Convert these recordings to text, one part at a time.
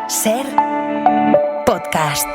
Ser podcast.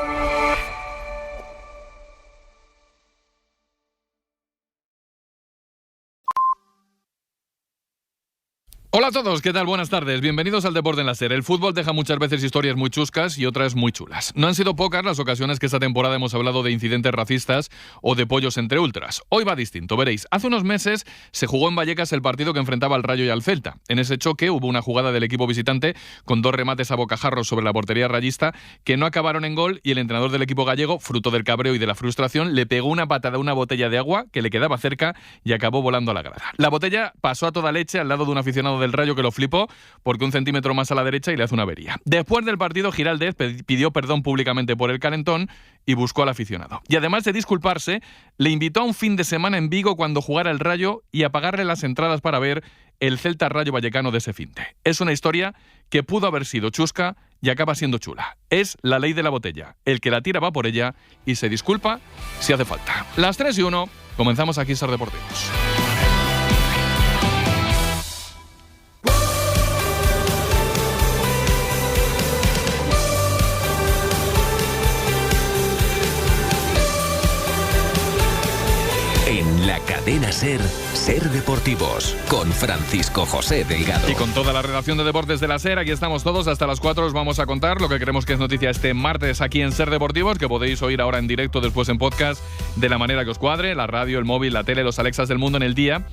Hola a todos, ¿qué tal? Buenas tardes. Bienvenidos al Deporte en la SER. El fútbol deja muchas veces historias muy chuscas y otras muy chulas. No han sido pocas las ocasiones que esta temporada hemos hablado de incidentes racistas o de pollos entre ultras. Hoy va distinto, veréis. Hace unos meses se jugó en Vallecas el partido que enfrentaba al Rayo y al Celta. En ese choque hubo una jugada del equipo visitante con 2 remates a bocajarros sobre la portería rayista que no acabaron en gol y el entrenador del equipo gallego, fruto del cabreo y de la frustración, le pegó una patada a una botella de agua que le quedaba cerca y acabó volando a la grada. La botella pasó a toda leche al lado de un aficionado del Rayo que lo flipó porque 1 centímetro más a la derecha y le hace una avería. Después del partido, Giraldez pidió perdón públicamente por el calentón y buscó al aficionado. Y además de disculparse, le invitó a un fin de semana en Vigo cuando jugara el Rayo y a pagarle las entradas para ver el Celta Rayo Vallecano de ese finde. Es una historia que pudo haber sido chusca y acaba siendo chula. Es la ley de la botella. El que la tira va por ella y se disculpa si hace falta. Las 3:01, comenzamos aquí Ser Deportivos. En la cadena SER, Ser Deportivos, con Francisco José Delgado. Y con toda la redacción de Deportes de la SER, aquí estamos todos hasta las 4. Os vamos a contar lo que creemos que es noticia este martes aquí en Ser Deportivos, que podéis oír ahora en directo, después en podcast, de la manera que os cuadre, la radio, el móvil, la tele, los Alexas del mundo en el día,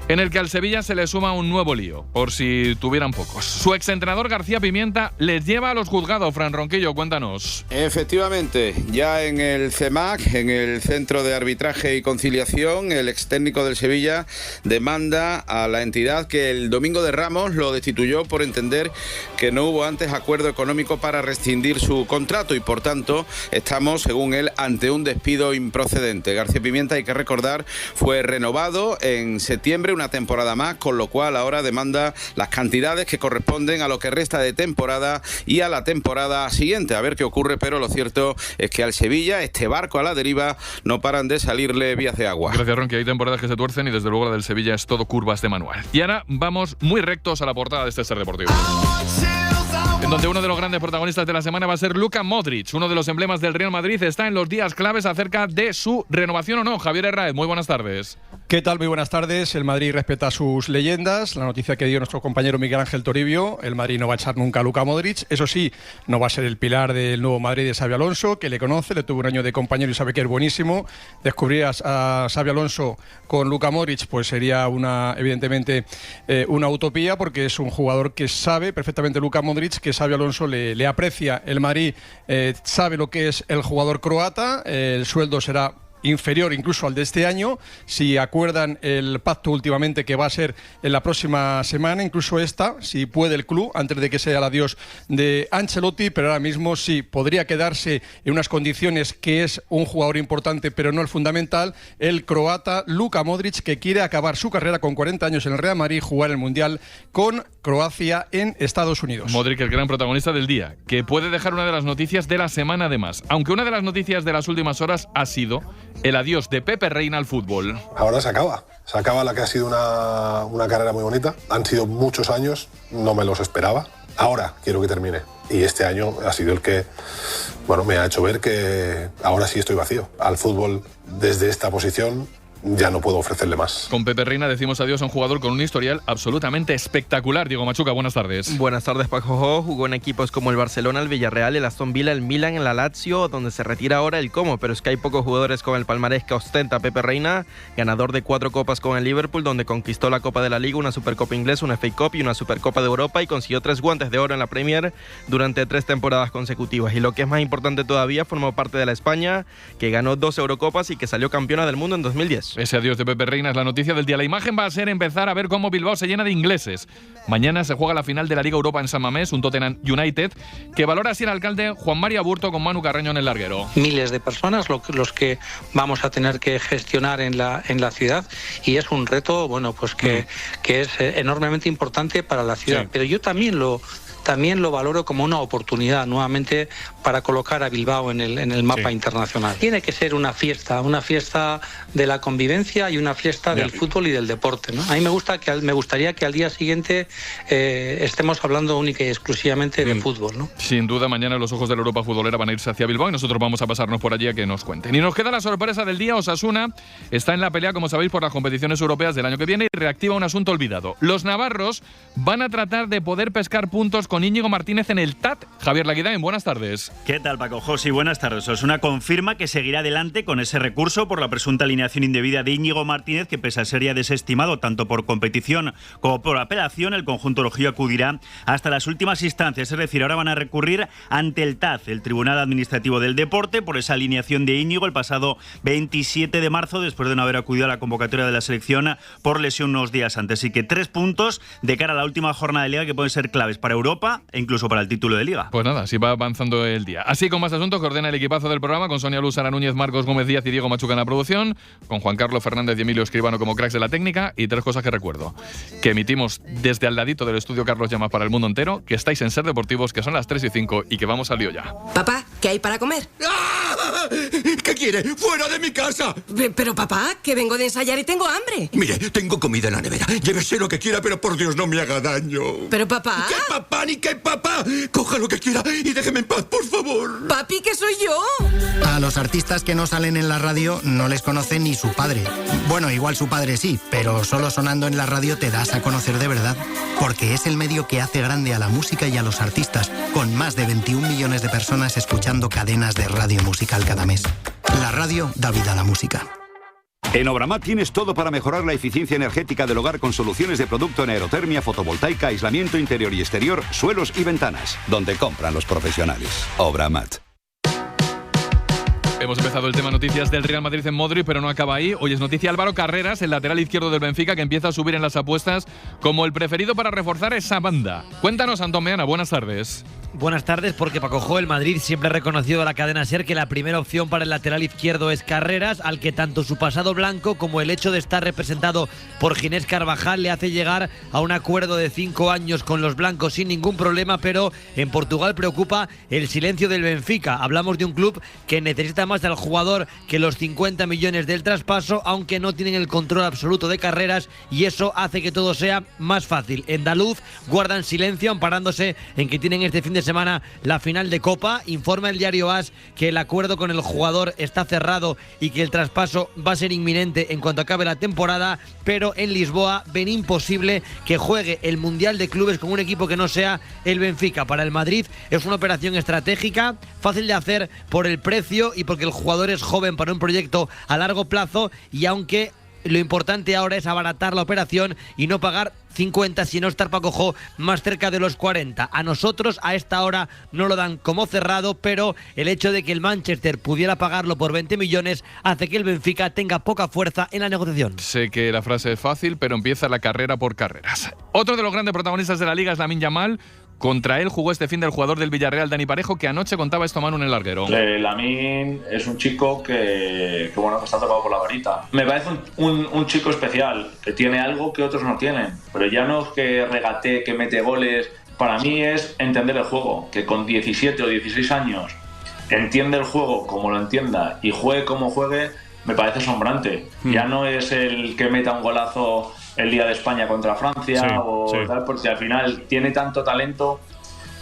en el que al Sevilla se le suma un nuevo lío, por si tuvieran pocos. Su exentrenador García Pimienta les lleva a los juzgados. Fran Ronquillo, cuéntanos. Efectivamente, ya en el CEMAC, en el Centro de Arbitraje y Conciliación, el extécnico del Sevilla demanda a la entidad que el domingo de Ramos lo destituyó por entender que no hubo antes acuerdo económico para rescindir su contrato y por tanto estamos, según él, ante un despido improcedente. García Pimienta, hay que recordar, fue renovado en septiembre, una temporada más, con lo cual ahora demanda las cantidades que corresponden a lo que resta de temporada y a la temporada siguiente. A ver qué ocurre, pero lo cierto es que al Sevilla, este barco a la deriva, no paran de salirle vías de agua. Gracias, Ron, que hay temporadas que se tuercen y desde luego la del Sevilla es todo curvas de manual. Y ahora vamos muy rectos a la portada de este Ser Deportivo, en donde uno de los grandes protagonistas de la semana va a ser Luka Modric. Uno de los emblemas del Real Madrid está en los días claves acerca de su renovación o no. Javier Herráez, muy buenas tardes. ¿Qué tal? Muy buenas tardes. El Madrid respeta sus leyendas. La noticia que dio nuestro compañero Miguel Ángel Toribio: el Madrid no va a echar nunca a Luka Modric. Eso sí, no va a ser el pilar del nuevo Madrid de Xabi Alonso, que le conoce, le tuvo un año de compañero y sabe que es buenísimo. Descubrir a Xabi Alonso con Luka Modric pues sería evidentemente una utopía, porque es un jugador que sabe perfectamente, Luka Modric, que Xabi Alonso le aprecia. El Madrid sabe lo que es el jugador croata. El sueldo será inferior incluso al de este año, si acuerdan el pacto últimamente, que va a ser en la próxima semana, incluso si puede el club, antes de que sea el adiós de Ancelotti, pero ahora mismo sí, podría quedarse en unas condiciones que es un jugador importante, pero no el fundamental, el croata Luka Modric, que quiere acabar su carrera con 40 años en el Real Madrid, jugar el Mundial con Croacia en Estados Unidos. Modric, el gran protagonista del día, que puede dejar una de las noticias de la semana además, aunque una de las noticias de las últimas horas ha sido el adiós de Pepe Reina al fútbol. Ahora se acaba la que ha sido una carrera muy bonita. Han sido muchos años, no me los esperaba. Ahora quiero que termine. Y este año ha sido el que, me ha hecho ver que ahora sí estoy vacío. Al fútbol, desde esta posición, ya no puedo ofrecerle más. Con Pepe Reina decimos adiós a un jugador con un historial absolutamente espectacular. Diego Machuca, buenas tardes. Buenas tardes, Paco. Jugó en equipos como el Barcelona, el Villarreal, el Aston Villa, el Milan, el Lazio, donde se retira ahora el Como. Pero es que hay pocos jugadores con el palmarés que ostenta Pepe Reina, ganador de 4 copas con el Liverpool, donde conquistó la Copa de la Liga, una Supercopa inglesa, una FA Cup y una Supercopa de Europa, y consiguió 3 guantes de oro en la Premier durante 3 temporadas consecutivas. Y lo que es más importante todavía, formó parte de la España, que ganó 2 Eurocopas y que salió campeona del mundo en 2010. Ese adiós de Pepe Reina es la noticia del día. La imagen va a ser empezar a ver cómo Bilbao se llena de ingleses. Mañana se juega la final de la Liga Europa en San Mamés, un Tottenham United, que valora así el alcalde Juan María Aburto con Manu Carreño en el larguero. Miles de personas los que vamos a tener que gestionar en la ciudad, y es un reto que es enormemente importante para la ciudad. Sí. Pero yo también lo también lo valoro como una oportunidad nuevamente para colocar a Bilbao en el mapa internacional. Tiene que ser una fiesta de la convivencia y una fiesta del fútbol y del deporte, ¿no? A mí me gustaría que al día siguiente estemos hablando única y exclusivamente de fútbol, ¿no? Sin duda, mañana los ojos de la Europa futbolera van a irse hacia Bilbao y nosotros vamos a pasarnos por allí a que nos cuenten. Y nos queda la sorpresa del día. Osasuna está en la pelea, como sabéis, por las competiciones europeas del año que viene y reactiva un asunto olvidado. Los navarros van a tratar de poder pescar puntos con Íñigo Martínez en el TAT. Javier Laguidain, buenas tardes. ¿Qué tal, Paco José? Buenas tardes. Osasuna confirma que seguirá adelante con ese recurso por la presunta alineación indebida de Íñigo Martínez, que pese a ser ya desestimado tanto por competición como por apelación, el conjunto rojillo acudirá hasta las últimas instancias. Es decir, ahora van a recurrir ante el TAD, el Tribunal Administrativo del Deporte, por esa alineación de Íñigo el pasado 27 de marzo, después de no haber acudido a la convocatoria de la selección por lesión unos días antes. Así que 3 puntos de cara a la última jornada de Liga que pueden ser claves para Europa e incluso para el título de Liga. Pues nada, así va avanzando el día. Así con más asuntos que ordena el equipazo del programa, con Sonia Luz, Sara Núñez, Marcos Gómez Díaz y Diego Machuca en la producción, con Juan Carlos Fernández y Emilio Escribano como cracks de la técnica, y 3 cosas que recuerdo. Que emitimos desde al ladito del estudio Carlos Llamas para el mundo entero, que estáis en Ser Deportivos, que son las 3:05 y que vamos al lío ya. Papá, ¿qué hay para comer? ¡Ah! ¿Qué quiere? ¡Fuera de mi casa! Pero papá, que vengo de ensayar y tengo hambre. Mire, tengo comida en la nevera. Llévese lo que quiera, pero por Dios no me haga daño. Pero papá... ¿Qué papá ni qué papá? Coja lo que quiera y déjeme en paz, por favor. Papi, que soy yo. A los artistas que no salen en la radio no les conoce ni su padre. Bueno, igual su padre sí, pero solo sonando en la radio te das a conocer de verdad. Porque es el medio que hace grande a la música y a los artistas, con más de 21 millones de personas escuchando cadenas de radio musical cada mes. La radio da vida a la música. En Obramat tienes todo para mejorar la eficiencia energética del hogar con soluciones de producto en aerotermia, fotovoltaica, aislamiento interior y exterior, suelos y ventanas. Donde compran los profesionales. Obramat. Hemos empezado el tema noticias del Real Madrid en Modric, pero no acaba ahí. Hoy es noticia Álvaro Carreras, el lateral izquierdo del Benfica, que empieza a subir en las apuestas como el preferido para reforzar esa banda. Cuéntanos, Antón Meana, buenas tardes. Buenas tardes, porque Paco Jo, el Madrid siempre ha reconocido a la cadena SER que la primera opción para el lateral izquierdo es Carreras, al que tanto su pasado blanco como el hecho de estar representado por Ginés Carvajal le hace llegar a un acuerdo de 5 años con los blancos sin ningún problema, pero en Portugal preocupa el silencio del Benfica. Hablamos de un club que necesita más al jugador que los 50 millones del traspaso, aunque no tienen el control absoluto de Carreras, y eso hace que todo sea más fácil. Andaluz guardan silencio amparándose en que tienen este fin de semana la final de Copa. Informa el diario AS que el acuerdo con el jugador está cerrado y que el traspaso va a ser inminente en cuanto acabe la temporada, pero en Lisboa ven imposible que juegue el Mundial de Clubes con un equipo que no sea el Benfica. Para el Madrid es una operación estratégica, fácil de hacer por el precio y porque el jugador es joven para un proyecto a largo plazo, y aunque lo importante ahora es abaratar la operación y no pagar 50, sino estar, Paco Jo, más cerca de los 40. A nosotros a esta hora no lo dan como cerrado, pero el hecho de que el Manchester pudiera pagarlo por 20 millones hace que el Benfica tenga poca fuerza en la negociación. Sé que la frase es fácil, pero empieza la carrera por carreras. Otro de los grandes protagonistas de la Liga es Lamine Yamal. Contra él jugó este fin del jugador del Villarreal, Dani Parejo, que anoche contaba esto a Manu en el larguero. Lamine es un chico que está tocado por la varita. Me parece un chico especial, que tiene algo que otros no tienen. Pero ya no es que regatee, que mete goles. Para mí es entender el juego, que con 17 o 16 años entiende el juego como lo entienda y juegue como juegue, me parece asombrante. Ya no es el que meta un golazo el día de España contra Francia tal, porque al final tiene tanto talento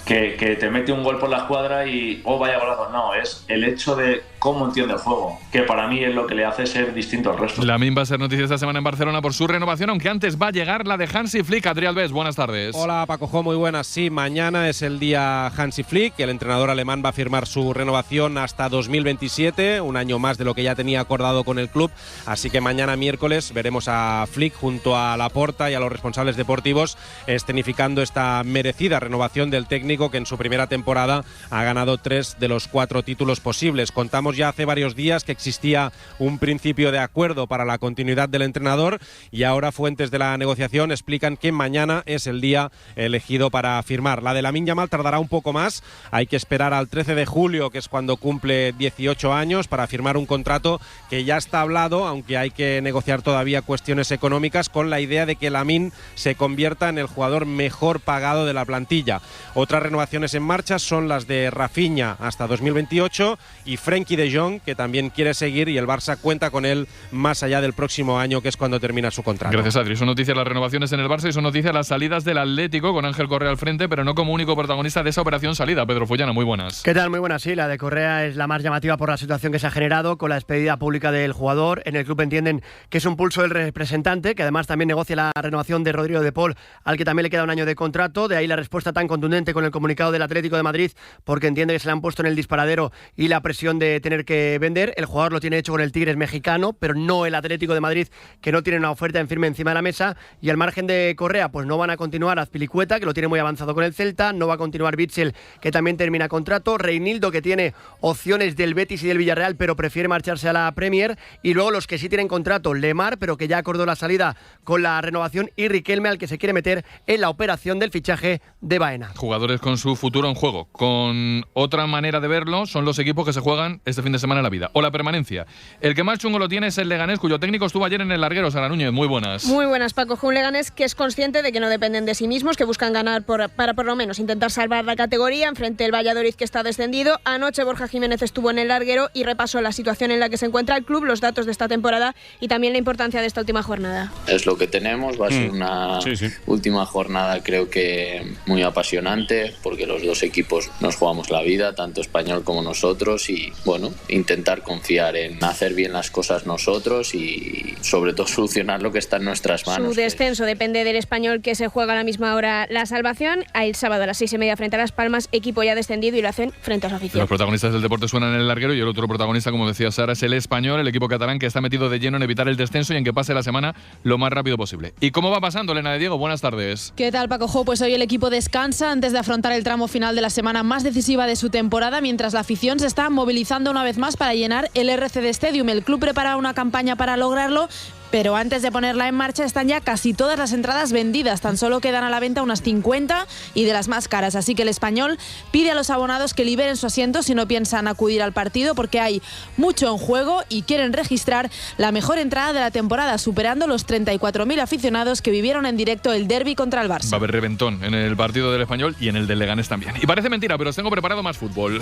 que te mete un gol por la escuadra y vaya golazo. No, es el hecho de cómo entiende el juego, que para mí es lo que le hace ser distinto al resto. Lamine va a ser noticia esta semana en Barcelona por su renovación, aunque antes va a llegar la de Hansi Flick. Adrián Alves, buenas tardes. Hola, Paco Jo, muy buenas. Sí, mañana es el día Hansi Flick. El entrenador alemán va a firmar su renovación hasta 2027, un año más de lo que ya tenía acordado con el club. Así que mañana miércoles veremos a Flick junto a Laporta y a los responsables deportivos escenificando esta merecida renovación del técnico, que en su primera temporada ha ganado 3 de los 4 títulos posibles. Contamos Sabíamos ya hace varios días que existía un principio de acuerdo para la continuidad del entrenador y ahora fuentes de la negociación explican que mañana es el día elegido para firmar. La de Lamine Yamal tardará un poco más, hay que esperar al 13 de julio, que es cuando cumple 18 años, para firmar un contrato que ya está hablado, aunque hay que negociar todavía cuestiones económicas, con la idea de que Lamine se convierta en el jugador mejor pagado de la plantilla. Otras renovaciones en marcha son las de Rafinha hasta 2028 y Frenkie de Jong, que también quiere seguir, y el Barça cuenta con él más allá del próximo año, que es cuando termina su contrato. Gracias, Adri. Son noticias las renovaciones en el Barça y son noticias las salidas del Atlético, con Ángel Correa al frente, pero no como único protagonista de esa operación salida. Pedro Follana, muy buenas. ¿Qué tal? Muy buenas. Sí, la de Correa es la más llamativa por la situación que se ha generado con la despedida pública del jugador. En el club entienden que es un pulso del representante, que además también negocia la renovación de Rodrigo de Paul, al que también le queda un año de contrato. De ahí la respuesta tan contundente con el comunicado del Atlético de Madrid, porque entiende que se le han puesto en el disparadero y la presión de tener que vender. El jugador lo tiene hecho con el Tigres mexicano, pero no el Atlético de Madrid, que no tiene una oferta en firme encima de la mesa. Y al margen de Correa, pues no van a continuar Azpilicueta, que lo tiene muy avanzado con el Celta, no va a continuar Witsel, que también termina contrato, Reinildo, que tiene opciones del Betis y del Villarreal, pero prefiere marcharse a la Premier, y luego los que sí tienen contrato, Lemar, pero que ya acordó la salida con la renovación, y Riquelme, al que se quiere meter en la operación del fichaje de Baena. Jugadores con su futuro en juego. Con otra manera de verlo, son los equipos que se juegan este fin de semana la vida, o la permanencia. El que más chungo lo tiene es el Leganés, cuyo técnico estuvo ayer en el larguero. Sara Núñez, muy buenas. Muy buenas, Paco. Un Leganés que es consciente de que no dependen de sí mismos, que buscan ganar para por lo menos intentar salvar la categoría enfrente del Valladolid, que está descendido. Anoche Borja Jiménez estuvo en el larguero y repasó la situación en la que se encuentra el club, los datos de esta temporada y también la importancia de esta última jornada. Es lo que tenemos, va a ser una última jornada, creo que muy apasionante, porque los dos equipos nos jugamos la vida, tanto Español como nosotros, y bueno, intentar confiar en hacer bien las cosas nosotros y sobre todo solucionar lo que está en nuestras manos. Su descenso depende del Español, que se juega a la misma hora la salvación. El sábado a las 6:30 frente a Las Palmas, equipo ya descendido, y lo hacen frente a su afición. Los protagonistas del deporte suenan en el larguero, y el otro protagonista, como decía Sara, es el Español, el equipo catalán, que está metido de lleno en evitar el descenso y en que pase la semana lo más rápido posible. ¿Y cómo va pasando, Elena de Diego? Buenas tardes. ¿Qué tal, Paco Jo? Pues hoy el equipo descansa antes de afrontar el tramo final de la semana más decisiva de su temporada, mientras la afición se está movilizando una vez más para llenar el RCD Stadium. El club prepara una campaña para lograrlo, pero antes de ponerla en marcha están ya casi todas las entradas vendidas. Tan solo quedan a la venta unas 50 y de las más caras. Así que el Español pide a los abonados que liberen su asiento si no piensan acudir al partido, porque hay mucho en juego y quieren registrar la mejor entrada de la temporada, superando los 34.000 aficionados que vivieron en directo el derbi contra el Barça. Va a haber reventón en el partido del Español y en el del Leganés también. Y parece mentira, pero os tengo preparado más fútbol.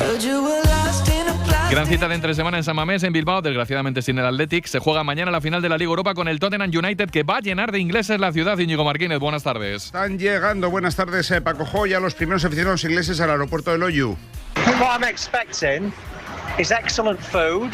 Gran cita de entre semana en San Mamés, en Bilbao, desgraciadamente sin el Athletic. Se juega mañana la final de la Liga Europa con el Tottenham United, que va a llenar de ingleses la ciudad. Íñigo Martínez, buenas tardes. Están llegando, buenas tardes, Paco Joya, los primeros aficionados ingleses al aeropuerto de Loyu. What I'm expecting is excellent food,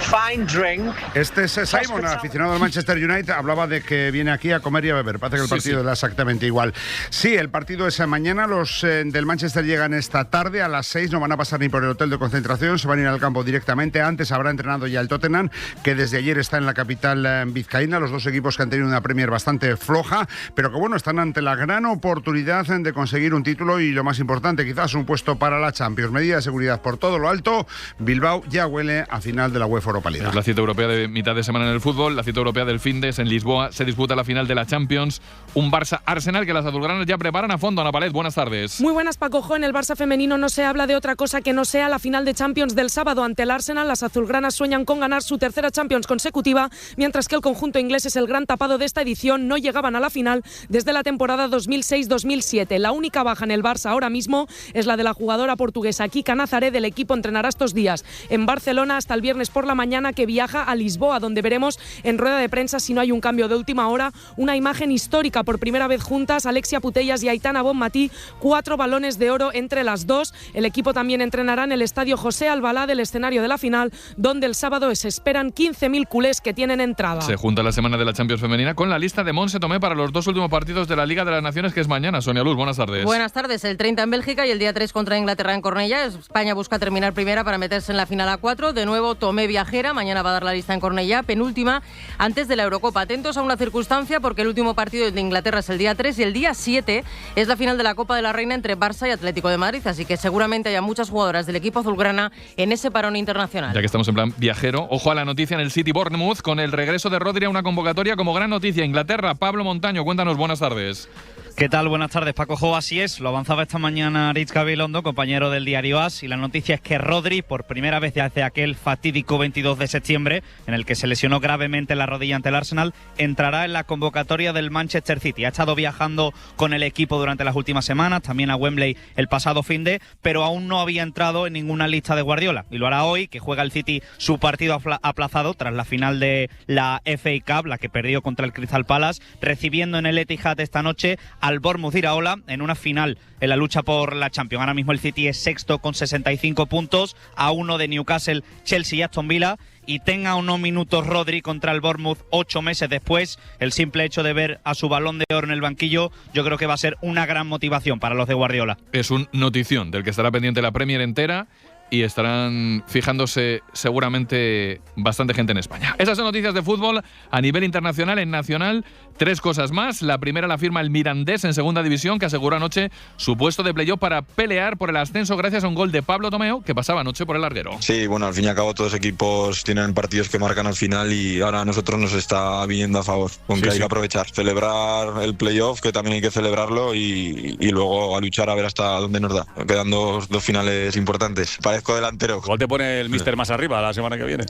fine drink. Este es Simon, aficionado al Manchester United, hablaba de que viene aquí a comer y a beber. Parece que el partido era exactamente igual. Sí, el partido es mañana. Los del Manchester llegan esta tarde a las 6. No van a pasar ni por el hotel de concentración, se van a ir al campo directamente. Antes habrá entrenado ya el Tottenham, que desde ayer está en la capital vizcaína. Los dos equipos que han tenido una Premier bastante floja, pero que bueno, están ante la gran oportunidad de conseguir un título y, lo más importante, quizás un puesto para la Champions. Medida de seguridad por todo lo alto. Bilbao ya huele a final de la UEFA Europa League. Es la cita europea de mitad de semana en el fútbol. La cita europea del Findes en Lisboa. Se disputa la final de la Champions. Un Barça-Arsenal que las azulgranas ya preparan a fondo. Ana Palet, buenas tardes. Muy buenas, Paco Jo. En el Barça femenino no se habla de otra cosa que no sea la final de Champions del sábado ante el Arsenal. Las azulgranas sueñan con ganar su tercera Champions consecutiva, mientras que el conjunto inglés es el gran tapado de esta edición. No llegaban a la final desde la temporada 2006-2007. La única baja en el Barça ahora mismo es la de la jugadora portuguesa Kika Nazaré. Del equipo entrenará estos días en Barcelona hasta el viernes por la mañana, que viaja a Lisboa, donde veremos en rueda de prensa, si no hay un cambio de última hora, una imagen histórica. Por primera vez juntas, Alexia Putellas y Aitana Bonmatí, 4 balones de oro entre las dos. El equipo también entrenará en el estadio José Albalá, del escenario de la final, donde el sábado se esperan 15.000 culés que tienen entrada. Se junta la semana de la Champions femenina con la lista de Montse Tomé para los dos últimos partidos de la Liga de las Naciones, que es mañana. Sonia Luz, buenas tardes. Buenas tardes. El 30 en Bélgica y el día 3 contra Inglaterra en Cornellá. España busca terminar primera para meterse en la final a 4. De nuevo, Tomé viaja viajera. Mañana va a dar la lista en Cornellá, penúltima antes de la Eurocopa. Atentos a una circunstancia, porque el último partido de Inglaterra es el día 3 y el día 7 es la final de la Copa de la Reina entre Barça y Atlético de Madrid. Así que seguramente haya muchas jugadoras del equipo azulgrana en ese parón internacional. Ya que estamos en plan viajero, ojo a la noticia en el City Bournemouth con el regreso de Rodri a una convocatoria como gran noticia. Inglaterra, Pablo Montaño, cuéntanos, buenas tardes. ¿Qué tal? Buenas tardes, Paco Jo. Así es, lo avanzaba esta mañana Aritz Gabilondo, compañero del diario AS, y la noticia es que Rodri, por primera vez desde aquel fatídico 22 de septiembre, en el que se lesionó gravemente la rodilla ante el Arsenal, entrará en la convocatoria del Manchester City. Ha estado viajando con el equipo durante las últimas semanas, también a Wembley el pasado finde, pero aún no había entrado en ninguna lista de Guardiola, y lo hará hoy, que juega el City su partido aplazado tras la final de la FA Cup, la que perdió contra el Crystal Palace, recibiendo en el Etihad esta noche al Bournemouth Iraola en una final en la lucha por la Champions. Ahora mismo el City es sexto con 65 puntos, a 1 de Newcastle, Chelsea y Aston Villa, y tenga unos minutos Rodri contra el Bournemouth 8 meses después, el simple hecho de ver a su Balón de Oro en el banquillo, yo creo que va a ser una gran motivación para los de Guardiola. Es un notición del que estará pendiente la Premier entera y estarán fijándose seguramente bastante gente en España. Esas son noticias de fútbol a nivel internacional. En nacional, 3 cosas más. La primera la firma el Mirandés en segunda división, que aseguró anoche su puesto de playoff para pelear por el ascenso gracias a un gol de Pablo Tomeo, que pasaba anoche por el larguero. Sí, bueno, al fin y al cabo todos los equipos tienen partidos que marcan al final y ahora a nosotros nos está viniendo a favor, aunque hay que aprovechar, celebrar el playoff, que también hay que celebrarlo, y luego a luchar a ver hasta dónde nos da. Quedan dos finales importantes. Parezco delantero. Igual te pone el míster más arriba la semana que viene.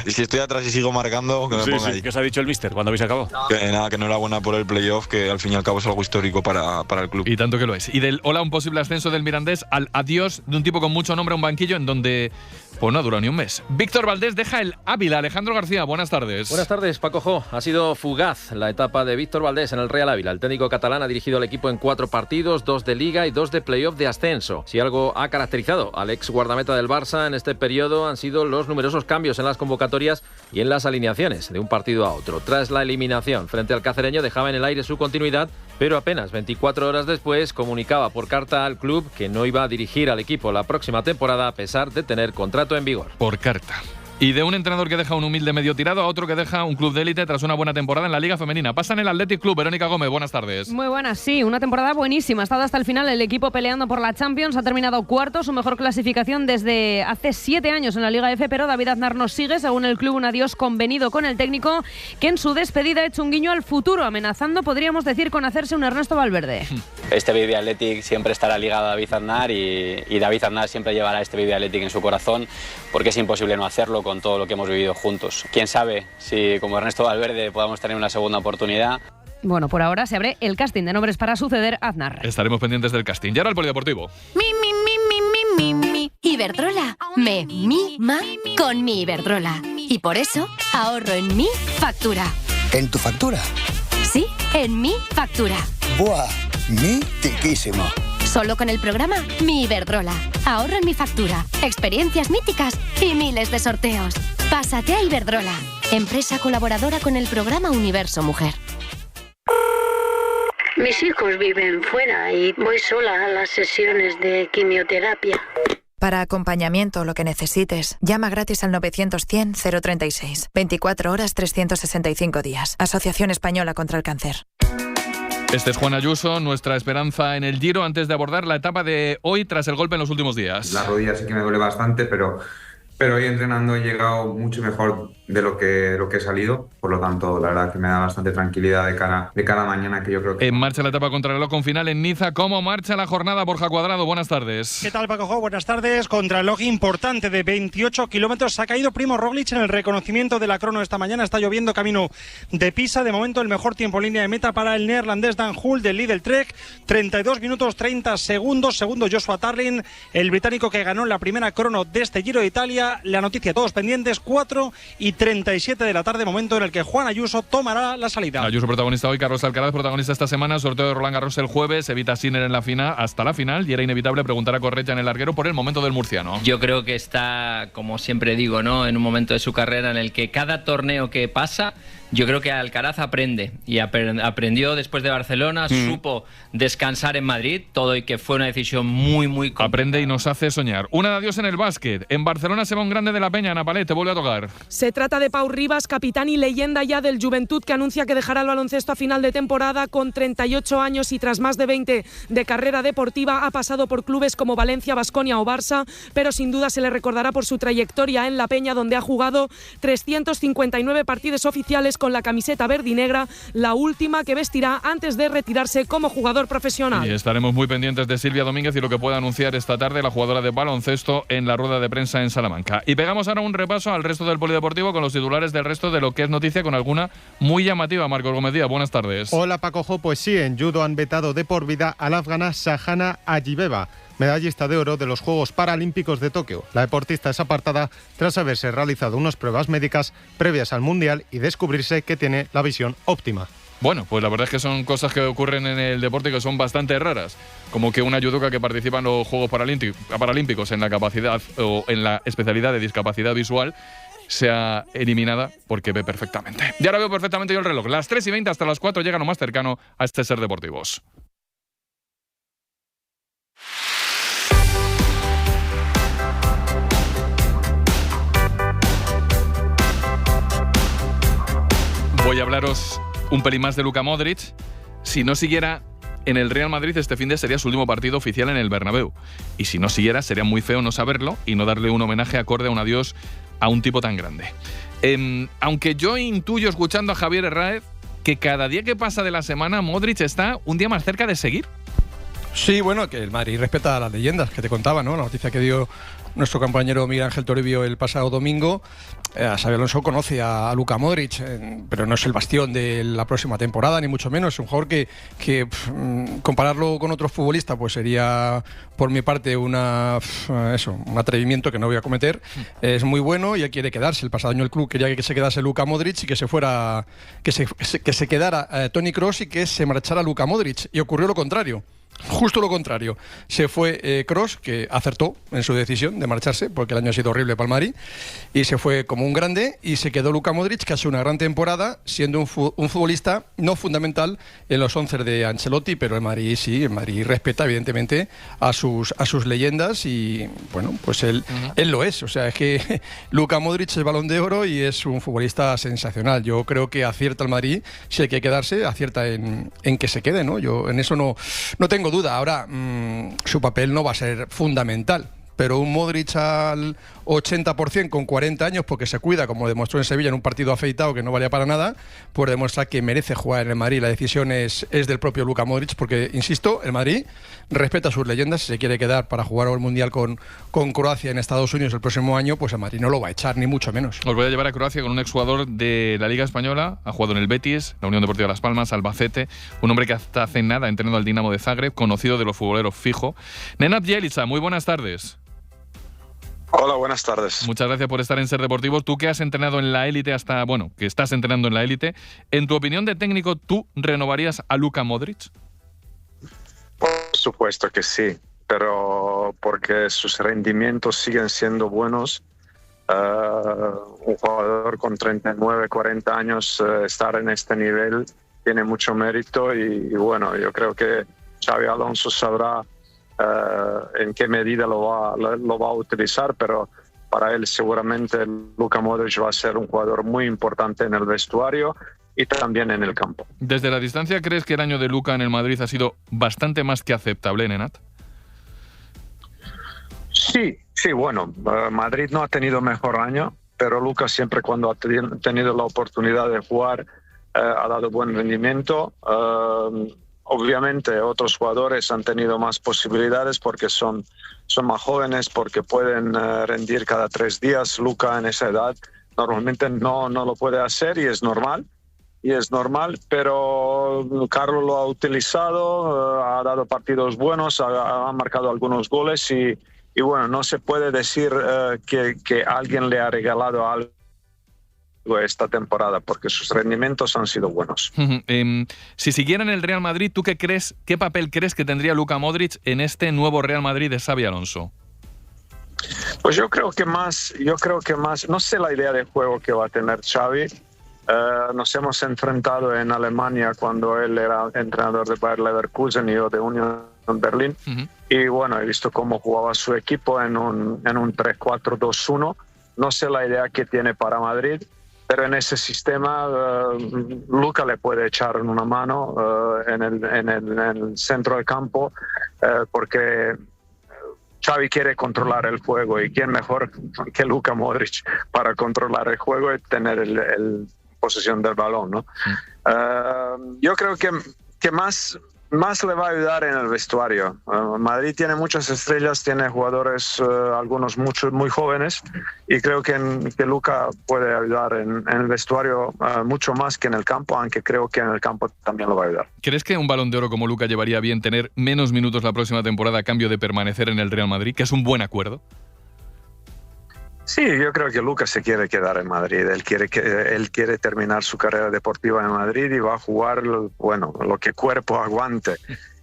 Y si estoy atrás y sigo marcando, que me ponga ahí. ¿Qué os ha dicho el míster cuando habéis acabado? Que nada, que enhorabuena por el playoff, que al fin y al cabo es algo histórico para el club. Y tanto que lo es. Y del hola, un posible ascenso del Mirandés, al adiós de un tipo con mucho nombre a un banquillo en donde pues no ha durado ni un mes. Víctor Valdés deja el Ávila. Alejandro García, buenas tardes. Buenas tardes, Paco Jo. Ha sido fugaz la etapa de Víctor Valdés en el Real Ávila. El técnico catalán ha dirigido al equipo en 4 partidos, 2 de Liga y 2 de playoff de ascenso. Si algo ha caracterizado al ex guardameta del Barça en este periodo han sido los numerosos cambios en las convocatorias y en las alineaciones de un partido a otro. Tras la eliminación frente al cacereño dejaba en el aire su continuidad, pero apenas 24 horas después comunicaba por carta al club que no iba a dirigir al equipo la próxima temporada a pesar de tener contrato en vigor. Por carta. Y de un entrenador que deja un humilde medio tirado a otro que deja un club de élite tras una buena temporada en la Liga Femenina. Pasa en el Athletic Club. Verónica Gómez, buenas tardes. Muy buenas, sí, una temporada buenísima. Ha estado hasta el final el equipo peleando por la Champions. Ha terminado cuarto, su mejor clasificación desde hace 7 años en la Liga F. Pero David Aznar nos sigue, según el club, un adiós convenido con el técnico, que en su despedida ha hecho un guiño al futuro, amenazando, podríamos decir, con hacerse un Ernesto Valverde. Este Baby Athletic siempre estará ligado a David Aznar y David Aznar siempre llevará este Baby Athletic en su corazón, porque es imposible no hacerlo con todo lo que hemos vivido juntos. Quién sabe si como Ernesto Valverde podamos tener una segunda oportunidad. Bueno, por ahora se abre el casting de nombres para suceder a Aznar. Estaremos pendientes del casting. Y ahora el polideportivo. Iberdrola me mima con mi Iberdrola. Y por eso ahorro en mi factura. ¿En tu factura? Sí, en mi factura. ¡Buah! ¡Mitiquísimo! Solo con el programa Mi Iberdrola. Ahorro en mi factura, experiencias míticas y miles de sorteos. Pásate a Iberdrola, empresa colaboradora con el programa Universo Mujer. Mis hijos viven fuera y voy sola a las sesiones de quimioterapia. Para acompañamiento o lo que necesites, llama gratis al 900-100-036. 24 horas, 365 días. Asociación Española contra el Cáncer. Este es Juan Ayuso, nuestra esperanza en el Giro antes de abordar la etapa de hoy tras el golpe en los últimos días. La rodilla sí que me duele bastante, pero hoy entrenando he llegado mucho mejor de lo que he salido. Por lo tanto, la verdad que me da bastante tranquilidad de cara a mañana, que yo creo que... En marcha la etapa contrarreloj con final en Niza. ¿Cómo marcha la jornada, Borja Cuadrado? Buenas tardes. ¿Qué tal, Paco Jo? Buenas tardes. Contrarreloj importante de 28 kilómetros. Se ha caído Primo Roglic en el reconocimiento de la crono esta mañana. Está lloviendo camino de Pisa. De momento, el mejor tiempo en línea de meta para el neerlandés Dan Hult del Lidl Trek. 32 minutos 30 segundos. Segundo, Joshua Tarling, el británico que ganó la primera crono de este Giro de Italia. La noticia, todos pendientes, 4:37 de la tarde, momento en el que Juan Ayuso tomará la salida. Ayuso protagonista hoy, Carlos Alcaraz protagonista esta semana, sorteo de Roland Garros el jueves, evita Sinner en la final, hasta la final, y era inevitable preguntar a Correia en el larguero por el momento del murciano. Yo creo que está, como siempre digo, ¿no?, en un momento de su carrera en el que cada torneo que pasa Yo creo que Alcaraz aprende y aprendió después de Barcelona, supo descansar en Madrid, todo, y que fue una decisión muy complicada. Aprende y nos hace soñar. Una de adiós en el básquet. En Barcelona se va un grande de la Peña, Ana Palet, te vuelve a tocar. Se trata de Pau Ribas, capitán y leyenda ya del Juventud, que anuncia que dejará el baloncesto a final de temporada con 38 años y tras más de 20 de carrera deportiva. Ha pasado por clubes como Valencia, Baskonia o Barça, pero sin duda se le recordará por su trayectoria en la Peña, donde ha jugado 359 partidos oficiales con la camiseta verde y negra, la última que vestirá antes de retirarse como jugador profesional. Y estaremos muy pendientes de Silvia Domínguez y lo que pueda anunciar esta tarde la jugadora de baloncesto en la rueda de prensa en Salamanca. Y pegamos ahora un repaso al resto del polideportivo con los titulares del resto de lo que es noticia, con alguna muy llamativa. Marcos Gómez Díaz, buenas tardes. Hola Paco, pues sí, en judo han vetado de por vida a la afgana Shahana Ajibeva, medallista de oro de los Juegos Paralímpicos de Tokio. La deportista es apartada tras haberse realizado unas pruebas médicas previas al Mundial y descubrirse que tiene la visión óptima. Bueno, pues la verdad es que son cosas que ocurren en el deporte que son bastante raras, como que una judoka que participa en los Juegos Paralímpicos en la capacidad o en la especialidad de discapacidad visual sea eliminada porque ve perfectamente. Ya ahora veo perfectamente yo el reloj. Las 3:20 hasta las 4 llegan lo más cercano a este Ser Deportivos. Voy a hablaros un pelín más de Luka Modric. Si no siguiera en el Real Madrid este fin de sería su último partido oficial en el Bernabéu. Y si no siguiera, sería muy feo no saberlo y no darle un homenaje acorde a un adiós a un tipo tan grande. Aunque yo intuyo, escuchando a Javier Herráez, que cada día que pasa de la semana Modric está un día más cerca de seguir. Sí, bueno, que el Madrid respeta a las leyendas que te contaba, ¿no? La noticia que dio nuestro compañero Miguel Ángel Toribio el pasado domingo. Xabi Alonso conoce a Luka Modric, pero no es el bastión de la próxima temporada, ni mucho menos. Es un jugador que compararlo con otros futbolistas pues sería, por mi parte, un atrevimiento que no voy a cometer. Es muy bueno y él quiere quedarse. El pasado año el club quería que se quedase Luka Modric y que se quedara Toni Kroos y que se marchara Luka Modric. Y ocurrió lo contrario. Justo lo contrario. Se fue Kroos, que acertó en su decisión de marcharse, porque el año ha sido horrible para el Madrid, y se fue como un grande, y se quedó Luka Modric, que ha sido una gran temporada, siendo un futbolista no fundamental en los 11 de Ancelotti, pero el Madrid sí, el Madrid respeta evidentemente a sus leyendas, y bueno, pues él lo es. O sea, es que Luka Modric es Balón de Oro y es un futbolista sensacional. Yo creo que acierta el Madrid, si hay que quedarse, acierta en que se quede, ¿no? Yo en eso no tengo duda. Ahora, su papel no va a ser fundamental, pero un Modric al 80% con 40 años, porque se cuida, como demostró en Sevilla en un partido afeitado que no valía para nada, pues demuestra que merece jugar en el Madrid. La decisión es del propio Luka Modric, porque, insisto, el Madrid respeta a sus leyendas. Si se quiere quedar para jugar el Mundial con Croacia en Estados Unidos el próximo año, pues el Madrid no lo va a echar, ni mucho menos. Os voy a llevar a Croacia con un exjugador de la Liga Española. Ha jugado en el Betis, la Unión Deportiva Las Palmas, Albacete, un hombre que hasta hace nada ha entrenado al Dinamo de Zagreb, conocido de los futboleros fijo. Nenad Bjelica, muy buenas tardes. Hola, buenas tardes. Muchas gracias por estar en Ser Deportivos. Tú que has entrenado en la élite que estás entrenando en la élite, en tu opinión de técnico, ¿tú renovarías a Luka Modric? Por supuesto que sí, pero porque sus rendimientos siguen siendo buenos. Un jugador con 39, 40 años, estar en este nivel tiene mucho mérito y bueno, yo creo que Xabi Alonso sabrá en qué medida lo va a utilizar, pero para él seguramente Luka Modric va a ser un jugador muy importante en el vestuario y también en el campo. Desde la distancia, ¿crees que el año de Luka en el Madrid ha sido bastante más que aceptable, Nenad? Sí, bueno, Madrid no ha tenido mejor año, pero Luka siempre cuando ha tenido la oportunidad de jugar ha dado buen rendimiento. Obviamente otros jugadores han tenido más posibilidades porque son más jóvenes, porque pueden rendir cada 3 días. Luka en esa edad normalmente no lo puede hacer y es normal, pero Carlos lo ha utilizado, ha dado partidos buenos, ha marcado algunos goles y bueno, no se puede decir que alguien le ha regalado algo esta temporada, porque sus rendimientos han sido buenos. Si siguiera en el Real Madrid, ¿tú qué papel crees que tendría Luka Modric en este nuevo Real Madrid de Xabi Alonso? Pues yo creo que más, no sé la idea de juego que va a tener Xavi, Nos hemos enfrentado en Alemania cuando él era entrenador de Bayer Leverkusen y yo de Union Berlin. Y bueno, he visto cómo jugaba su equipo en un 3-4-2-1. No sé la idea que tiene para Madrid, pero en ese sistema Luka le puede echar una mano en el centro del campo, porque Xavi quiere controlar el juego, y quién mejor que Luka Modric para controlar el juego y tener el posesión del balón, ¿no? Yo creo que más le va a ayudar en el vestuario. Madrid tiene muchas estrellas, tiene jugadores, algunos muy jóvenes, y creo que Luka puede ayudar en el vestuario mucho más que en el campo, aunque creo que en el campo también lo va a ayudar. ¿Crees que un Balón de Oro como Luka llevaría bien tener menos minutos la próxima temporada a cambio de permanecer en el Real Madrid, que es un buen acuerdo? Sí, yo creo que Luka se quiere quedar en Madrid. Él quiere terminar su carrera deportiva en Madrid y va a jugar, bueno, lo que cuerpo aguante.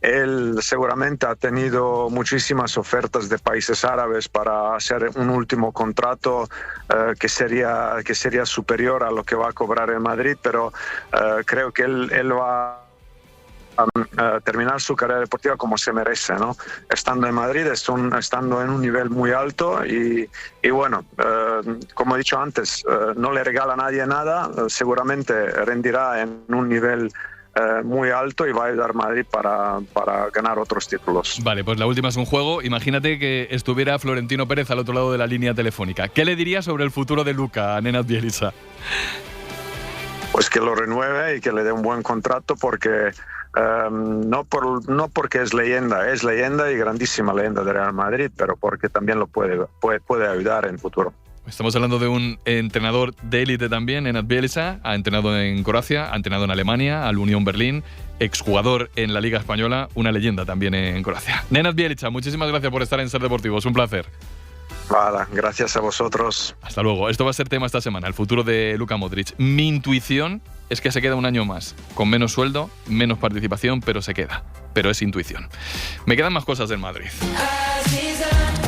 Él seguramente ha tenido muchísimas ofertas de países árabes para hacer un último contrato que sería superior a lo que va a cobrar en Madrid, pero creo que él va a terminar su carrera deportiva como se merece, ¿no? Estando en Madrid, estando en un nivel muy alto, y bueno, como he dicho antes, no le regala a nadie nada, seguramente rendirá en un nivel muy alto y va a ayudar a Madrid para ganar otros títulos. Vale, pues la última es un juego. Imagínate que estuviera Florentino Pérez al otro lado de la línea telefónica. ¿Qué le dirías sobre el futuro de Luka a Nenad Bielica? Pues que lo renueve y que le dé un buen contrato, porque no porque es leyenda y grandísima leyenda de Real Madrid, pero porque también lo puede ayudar en futuro. Estamos hablando de un entrenador de élite también, Nenad Bielica. Ha entrenado en Croacia, ha entrenado en Alemania, al Unión Berlín, exjugador en la Liga Española, una leyenda también en Croacia. Nenad Bielica, muchísimas gracias por estar en Ser Deportivos, un placer. Vale, gracias a vosotros. Hasta luego. Esto va a ser tema esta semana, el futuro de Luka Modric. Mi intuición es que se queda un año más, con menos sueldo, menos participación, pero se queda. Pero es intuición. Me quedan más cosas del Madrid.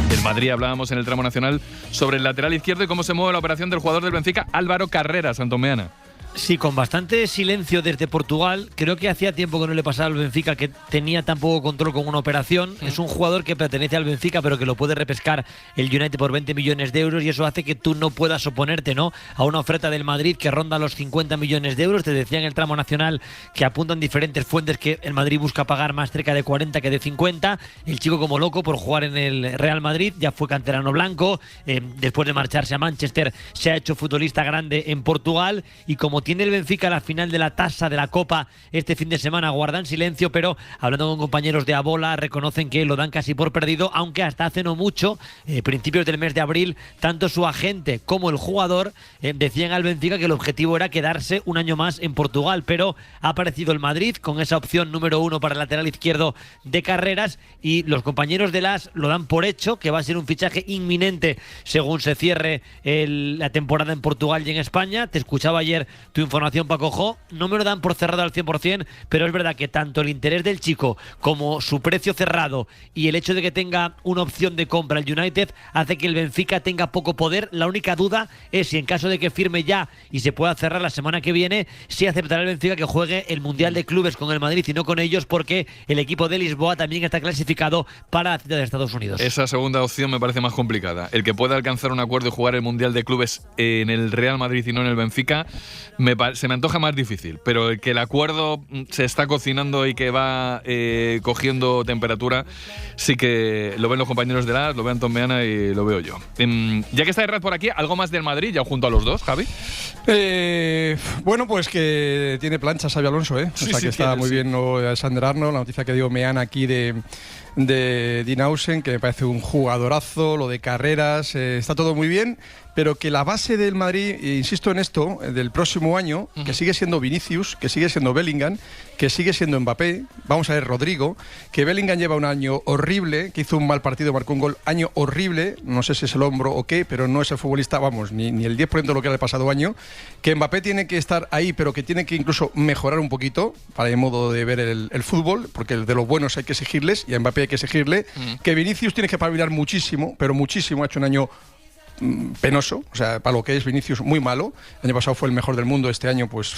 Del Madrid hablábamos en el tramo nacional sobre el lateral izquierdo y cómo se mueve la operación del jugador del Benfica, Álvaro Carreras, Santomeana. Sí, con bastante silencio desde Portugal. Creo que hacía tiempo que no le pasaba al Benfica que tenía tan poco control con una operación. Es un jugador que pertenece al Benfica, pero que lo puede repescar el United por 20 millones de euros, y eso hace que tú no puedas oponerte, ¿no?, a una oferta del Madrid que ronda los 50 millones de euros. Te decía en el tramo nacional que apuntan diferentes fuentes que el Madrid busca pagar más cerca de 40 que de 50. El chico, como loco por jugar en el Real Madrid, ya fue canterano blanco. Después de marcharse a Manchester, se ha hecho futbolista grande en Portugal, y como tiene el Benfica la final de la tasa de la Copa este fin de semana, guardan silencio, pero hablando con compañeros de Abola reconocen que lo dan casi por perdido, aunque hasta hace no mucho, principios del mes de abril, tanto su agente como el jugador decían al Benfica que el objetivo era quedarse un año más en Portugal, pero ha aparecido el Madrid con esa opción número 1 para el lateral izquierdo de Carreras, y los compañeros de LAS lo dan por hecho, que va a ser un fichaje inminente según se cierre la temporada en Portugal y en España. Te escuchaba ayer tu información, Paco Jo, no me lo dan por cerrado al 100%, pero es verdad que tanto el interés del chico como su precio cerrado y el hecho de que tenga una opción de compra el United hace que el Benfica tenga poco poder. La única duda es si en caso de que firme ya y se pueda cerrar la semana que viene, si aceptará el Benfica que juegue el Mundial de Clubes con el Madrid y no con ellos, porque el equipo de Lisboa también está clasificado para la cita de Estados Unidos. Esa segunda opción me parece más complicada. El que pueda alcanzar un acuerdo y jugar el Mundial de Clubes en el Real Madrid y no en el Benfica se me antoja más difícil, pero el que el acuerdo se está cocinando y que va cogiendo temperatura, sí que lo ven los compañeros de LAS, lo ven Tombeana y lo veo yo. Ya que está Herrera por aquí, ¿algo más del Madrid ya junto a los dos, Javi? Bueno, pues que tiene plancha Xabi Alonso, ¿eh? Sí, o sea que está muy bien Alexander Arnold, la noticia que dio Meana aquí de Dinausen, que me parece un jugadorazo, lo de Carreras, está todo muy bien, pero que la base del Madrid, insisto en esto, del próximo año, que sigue siendo Vinicius, que sigue siendo Bellingham, que sigue siendo Mbappé, vamos a ver Rodrigo, que Bellingham lleva un año horrible, que hizo un mal partido, marcó un gol, año horrible, no sé si es el hombro o qué, pero no es el futbolista, vamos, ni el 10% de lo que era el pasado año, que Mbappé tiene que estar ahí, pero que tiene que incluso mejorar un poquito, para el modo de ver el fútbol, porque de los buenos hay que exigirles, y a Mbappé hay que exigirle, que Vinicius tiene que pavilar muchísimo, pero muchísimo, ha hecho un año penoso, o sea, para lo que es Vinicius, muy malo. El año pasado fue el mejor del mundo, este año pues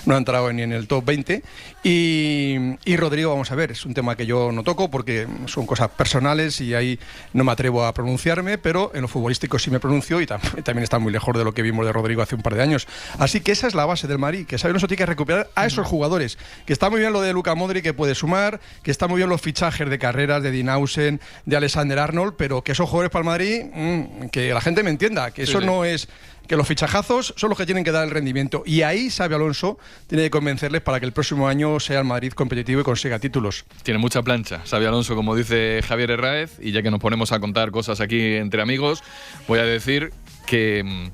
no ha entrado ni en el top 20. Y Rodrigo, vamos a ver, es un tema que yo no toco porque son cosas personales y ahí no me atrevo a pronunciarme, pero en lo futbolístico sí me pronuncio y también está muy lejos de lo que vimos de Rodrigo hace un par de años. Así que esa es la base del Madrid, que Xabi Alonso tiene que recuperar a esos jugadores, que está muy bien lo de Luka Modric, que puede sumar, que está muy bien los fichajes de Carreras, de Dinausen, de Alexander Arnold, pero que esos jugadores para el Madrid, que la gente me entienda, que eso no es... que los fichajazos son los que tienen que dar el rendimiento, y ahí Xabi Alonso tiene que convencerles para que el próximo año sea el Madrid competitivo y consiga títulos. Tiene mucha plancha Xabi Alonso, como dice Javier Herráez, y ya que nos ponemos a contar cosas aquí entre amigos, voy a decir que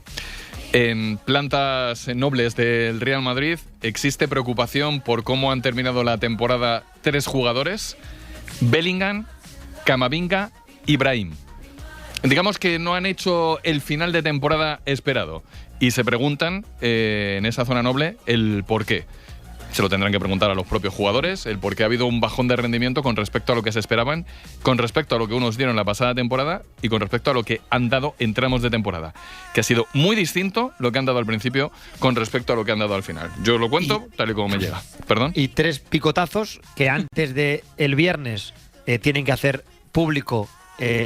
en plantas nobles del Real Madrid existe preocupación por cómo han terminado la temporada 3 jugadores: Bellingham, Camavinga y Brahim. Digamos que no han hecho el final de temporada esperado y se preguntan en esa zona noble el por qué. Se lo tendrán que preguntar a los propios jugadores, el por qué ha habido un bajón de rendimiento con respecto a lo que se esperaban, con respecto a lo que unos dieron la pasada temporada y con respecto a lo que han dado en tramos de temporada, que ha sido muy distinto lo que han dado al principio con respecto a lo que han dado al final. Yo lo cuento tal y como me llega. ¿Perdón? Y 3 picotazos que antes del viernes tienen que hacer público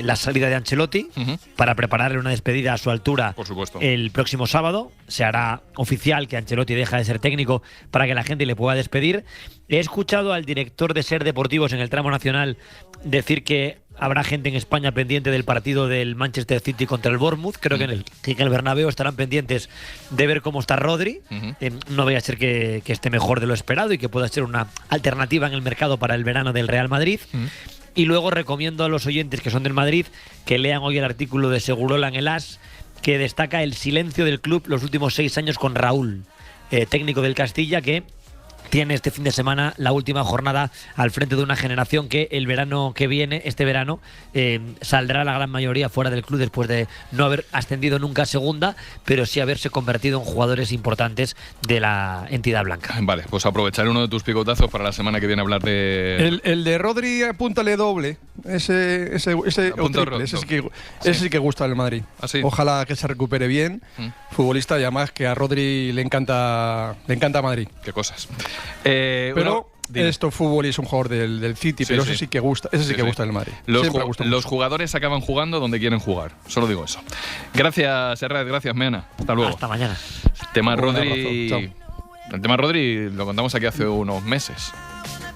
la salida de Ancelotti para prepararle una despedida a su altura. Por supuesto. El próximo sábado se hará oficial que Ancelotti deja de ser técnico para que la gente le pueda despedir. He escuchado al director de SER Deportivos en el tramo nacional decir que habrá gente en España pendiente del partido del Manchester City contra el Bournemouth. Creo que en el Bernabéu estarán pendientes de ver cómo está Rodri. No vaya a ser que esté mejor de lo esperado y que pueda ser una alternativa en el mercado para el verano del Real Madrid. Y luego recomiendo a los oyentes que son del Madrid que lean hoy el artículo de Segurola en el AS, que destaca el silencio del club los últimos 6 años con Raúl, técnico del Castilla, que tiene este fin de semana la última jornada al frente de una generación que el verano que viene, este verano, saldrá la gran mayoría fuera del club después de no haber ascendido nunca a segunda, pero sí haberse convertido en jugadores importantes de la entidad blanca. Vale, pues aprovechar uno de tus picotazos para la semana que viene hablar de... El de Rodri, apúntale doble. Ese triple, ese sí que gusta el Madrid. ¿Ah, sí? Ojalá que se recupere bien, futbolista, y además que a Rodri le encanta Madrid. Qué cosas. Pero esto fútbol y es un jugador del City, pero ese sí que gusta, que gusta el Madrid. Los jugadores acaban jugando donde quieren jugar, solo digo eso. Gracias, Herrera, gracias, Meana. Hasta luego. Hasta mañana. El tema Rodri lo contamos aquí hace unos meses.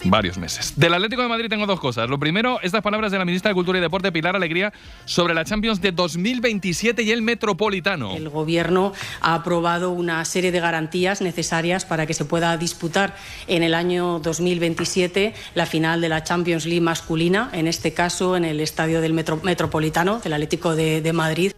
Varios meses. Del Atlético de Madrid tengo 2 cosas. Lo primero, estas palabras de la ministra de Cultura y Deporte, Pilar Alegría, sobre la Champions de 2027 y el Metropolitano. El Gobierno ha aprobado una serie de garantías necesarias para que se pueda disputar en el año 2027 la final de la Champions League masculina, en este caso en el estadio del Metropolitano, del Atlético de Madrid.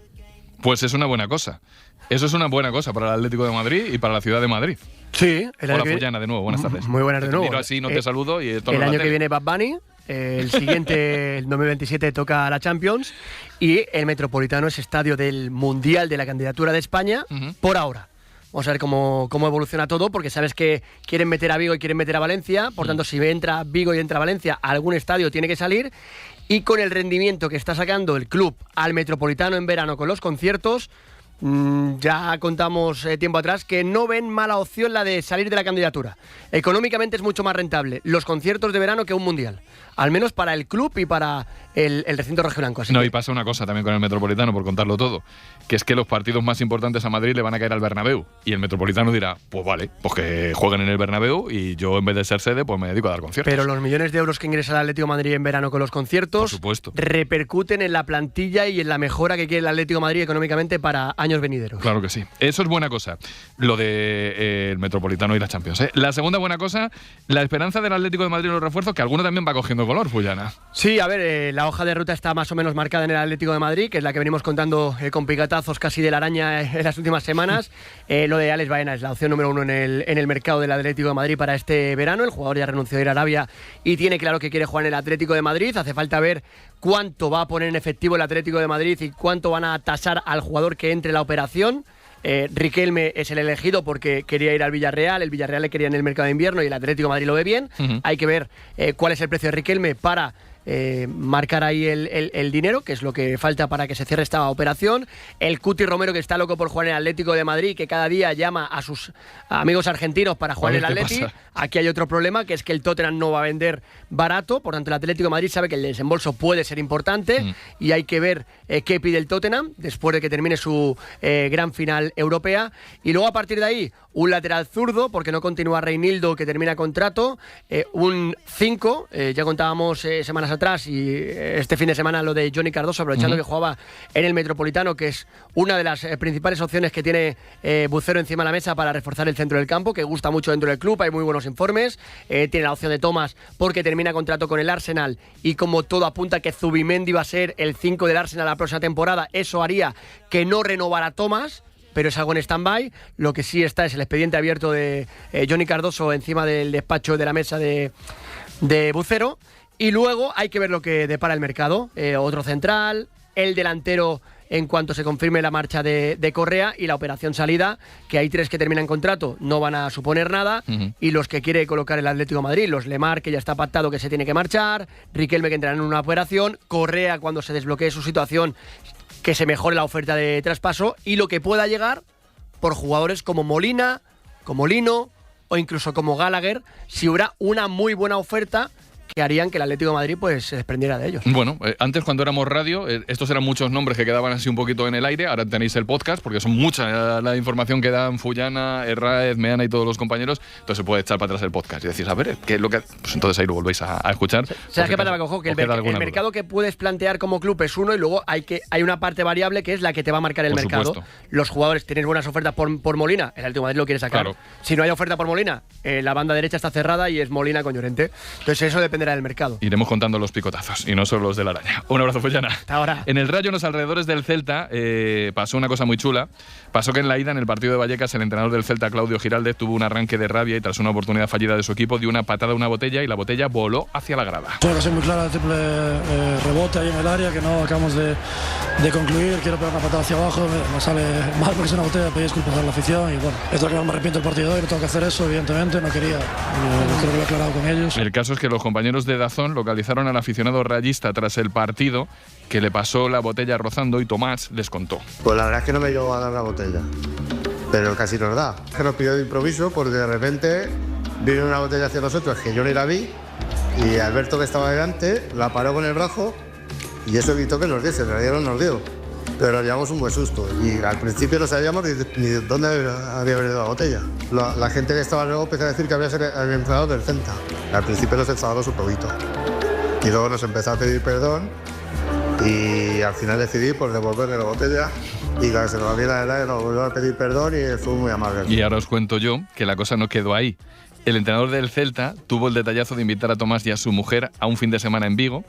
Pues es una buena cosa. Eso es una buena cosa para el Atlético de Madrid y para la ciudad de Madrid. Sí. Hola, Fullana, de nuevo. Buenas tardes. Muy buenas de nuevo. Miro así, no te saludo. Y el año que viene Bad Bunny, el siguiente, el 2027, toca la Champions, y el Metropolitano es estadio del Mundial de la candidatura de España, por ahora. Vamos a ver cómo evoluciona todo, porque sabes que quieren meter a Vigo y quieren meter a Valencia, por tanto, si entra Vigo y entra Valencia, algún estadio tiene que salir, y con el rendimiento que está sacando el club al Metropolitano en verano con los conciertos, ya contamos tiempo atrás que no ven mala opción la de salir de la candidatura. Económicamente es mucho más rentable los conciertos de verano que un mundial, al menos para el club y para el recinto rojiblanco. Y pasa una cosa también con el Metropolitano, por contarlo todo, que es que los partidos más importantes a Madrid le van a caer al Bernabéu, y el Metropolitano dirá, pues vale, pues que jueguen en el Bernabéu y yo, en vez de ser sede, pues me dedico a dar conciertos. Pero los millones de euros que ingresa el Atlético de Madrid en verano con los conciertos, por supuesto, repercuten en la plantilla y en la mejora que quiere el Atlético de Madrid económicamente para años venideros. Claro que sí. Eso es buena cosa, lo de el Metropolitano y la Champions. La segunda buena cosa, la esperanza del Atlético de Madrid en los refuerzos, que alguno también va cogiendo color, Fullana. Sí, a ver, la hoja de ruta está más o menos marcada en el Atlético de Madrid, que es la que venimos contando con picatazos casi de la araña en las últimas semanas. Lo de Alex Baena es la opción número 1 en el mercado del Atlético de Madrid para este verano. El jugador ya renunció a ir a Arabia y tiene claro que quiere jugar en el Atlético de Madrid. Hace falta ver cuánto va a poner en efectivo el Atlético de Madrid y cuánto van a tasar al jugador que entre en la operación. Riquelme es el elegido porque quería ir al Villarreal, el Villarreal le quería en el mercado de invierno y el Atlético de Madrid lo ve bien. Hay que ver cuál es el precio de Riquelme para marcar ahí el dinero, que es lo que falta para que se cierre esta operación. El Cuti Romero, que está loco por jugar en el Atlético de Madrid, que cada día llama a sus amigos argentinos para jugar en el Atleti. Aquí hay otro problema, que es que el Tottenham no va a vender barato, por tanto el Atlético de Madrid sabe que el desembolso puede ser importante y hay que ver qué pide el Tottenham después de que termine su gran final europea. Y luego a partir de ahí, un lateral zurdo, porque no continúa Reinildo, que termina contrato, un 5, ya contábamos semanas atrás y este fin de semana lo de Johnny Cardoso, aprovechando que jugaba en el Metropolitano, que es una de las principales opciones que tiene Bucero encima de la mesa para reforzar el centro del campo, que gusta mucho dentro del club, hay muy buenos informes. Tiene la opción de Thomas porque termina contrato con el Arsenal y como todo apunta que Zubimendi va a ser el 5 del Arsenal la próxima temporada, eso haría que no renovara Thomas, pero es algo en stand-by. Lo que sí está es el expediente abierto de Johnny Cardoso encima del despacho de la mesa de Bucero. Y luego hay que ver lo que depara el mercado. Otro central, el delantero en cuanto se confirme la marcha de Correa y la operación salida, que hay 3 que terminan contrato, no van a suponer nada, y los que quiere colocar el Atlético de Madrid, los Lemar, que ya está pactado que se tiene que marchar, Riquelme, que entrará en una operación, Correa, cuando se desbloquee su situación, que se mejore la oferta de traspaso, y lo que pueda llegar por jugadores como Molina, como Lino o incluso como Gallagher, si hubiera una muy buena oferta que harían que el Atlético de Madrid pues se desprendiera de ellos. Bueno, antes cuando éramos radio, estos eran muchos nombres que quedaban así un poquito en el aire, ahora tenéis el podcast, porque son mucha la información que dan Fullana, Herráez, Meana y todos los compañeros, entonces se puede echar para atrás el podcast y decís, a ver, ¿qué es lo que...? Pues entonces ahí lo volvéis a escuchar. ¿Sabes qué pasa, Cojo? Que el mercado que puedes plantear como club es uno y luego hay una parte variable que es la que te va a marcar el mercado. Supuesto. Los jugadores tienen buenas ofertas por Molina, el Atlético de Madrid lo quiere sacar. Claro. Si no hay oferta por Molina, la banda derecha está cerrada y es Molina con Llorente. Entonces eso dependerá del mercado. Iremos contando los picotazos y no solo los de la araña. Un abrazo, Fullana. Hasta ahora. En el Rayo, en los alrededores del Celta, pasó una cosa muy chula. Pasó que en la ida, en el partido de Vallecas, el entrenador del Celta, Claudio Giraldez, tuvo un arranque de rabia y tras una oportunidad fallida de su equipo, dio una patada a una botella y la botella voló hacia la grada. Tengo que ser muy clara, el triple rebote ahí en el área que no acabamos de concluir. Quiero pegar una patada hacia abajo, me sale mal porque es una botella, pedí disculpas a la afición y bueno, esto que no me arrepiento del partido de hoy, no tengo que hacer eso, evidentemente, no quería, creo que lo he aclarado con ellos. El caso es que los compañeros de DAZN localizaron al aficionado rayista tras el partido, que le pasó la botella rozando y Tomás les contó. Pues la verdad es que no me llegó a dar la botella, pero casi nos da. Es que nos pidió de improviso porque de repente vino una botella hacia nosotros que yo ni la vi y Alberto, que estaba delante, la paró con el brazo y eso evitó que nos diese, en realidad no nos dio. Pero nos llevamos un buen susto y al principio no sabíamos ni dónde había venido la botella. La gente que estaba luego empezó a decir que había sido el entrenador del Celta. Al principio nos enfadamos un poquito y luego nos empezó a pedir perdón y al final decidí por devolverle la botella y que se nos viera la edad nos volvió a pedir perdón y fue muy amable. Y ahora os cuento yo que la cosa no quedó ahí. El entrenador del Celta tuvo el detallazo de invitar a Tomás y a su mujer a un fin de semana en Vigo,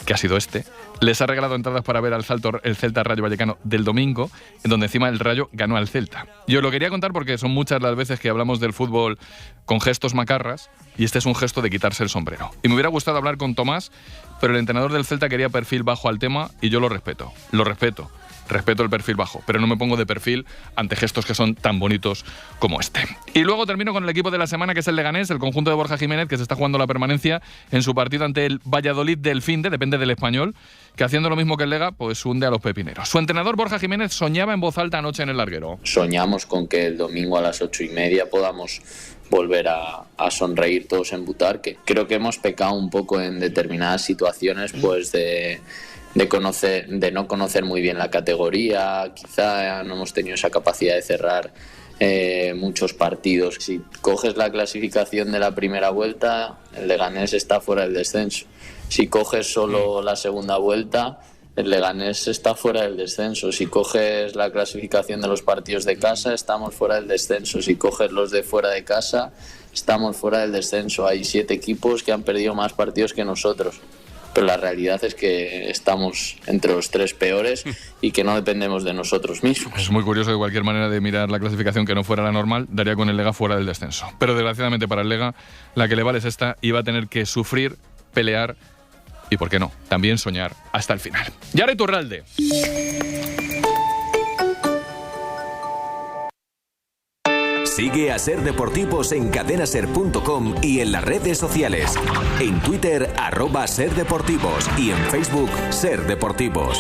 que ha sido este. Les ha regalado entradas para ver al el Celta Rayo Vallecano del domingo, en donde encima el Rayo ganó al Celta. Yo os lo quería contar porque son muchas las veces que hablamos del fútbol con gestos macarras y este es un gesto de quitarse el sombrero. Y me hubiera gustado hablar con Tomás, pero el entrenador del Celta quería perfil bajo al tema y yo lo respeto. Respeto el perfil bajo, pero no me pongo de perfil ante gestos que son tan bonitos como este. Y luego termino con el equipo de la semana, que es el Leganés, el conjunto de Borja Jiménez, que se está jugando la permanencia en su partido ante el Valladolid del Finde, depende del Español, que haciendo lo mismo que el Lega, pues hunde a los pepineros. Su entrenador, Borja Jiménez, soñaba en voz alta anoche en el larguero. Soñamos con que el domingo a las 8:30 podamos volver a sonreír todos en Butarque. Creo que hemos pecado un poco en determinadas situaciones, pues de no conocer muy bien la categoría, quizá no hemos tenido esa capacidad de cerrar muchos partidos. Si coges la clasificación de la primera vuelta, el Leganés está fuera del descenso. Si coges solo la segunda vuelta, el Leganés está fuera del descenso. Si coges la clasificación de los partidos de casa, estamos fuera del descenso. Si coges los de fuera de casa, estamos fuera del descenso. Hay 7 equipos que han perdido más partidos que nosotros. Pero la realidad es que estamos entre los 3 peores y que no dependemos de nosotros mismos. Es muy curioso que cualquier manera de mirar la clasificación que no fuera la normal daría con el Lega fuera del descenso. Pero desgraciadamente para el Lega la que le vale es esta y va a tener que sufrir, pelear y, ¿por qué no?, también soñar hasta el final. Yara Iturralde. Sigue a Ser Deportivos en cadenaser.com y en las redes sociales. En Twitter, @SerDeportivos y en Facebook, Ser Deportivos.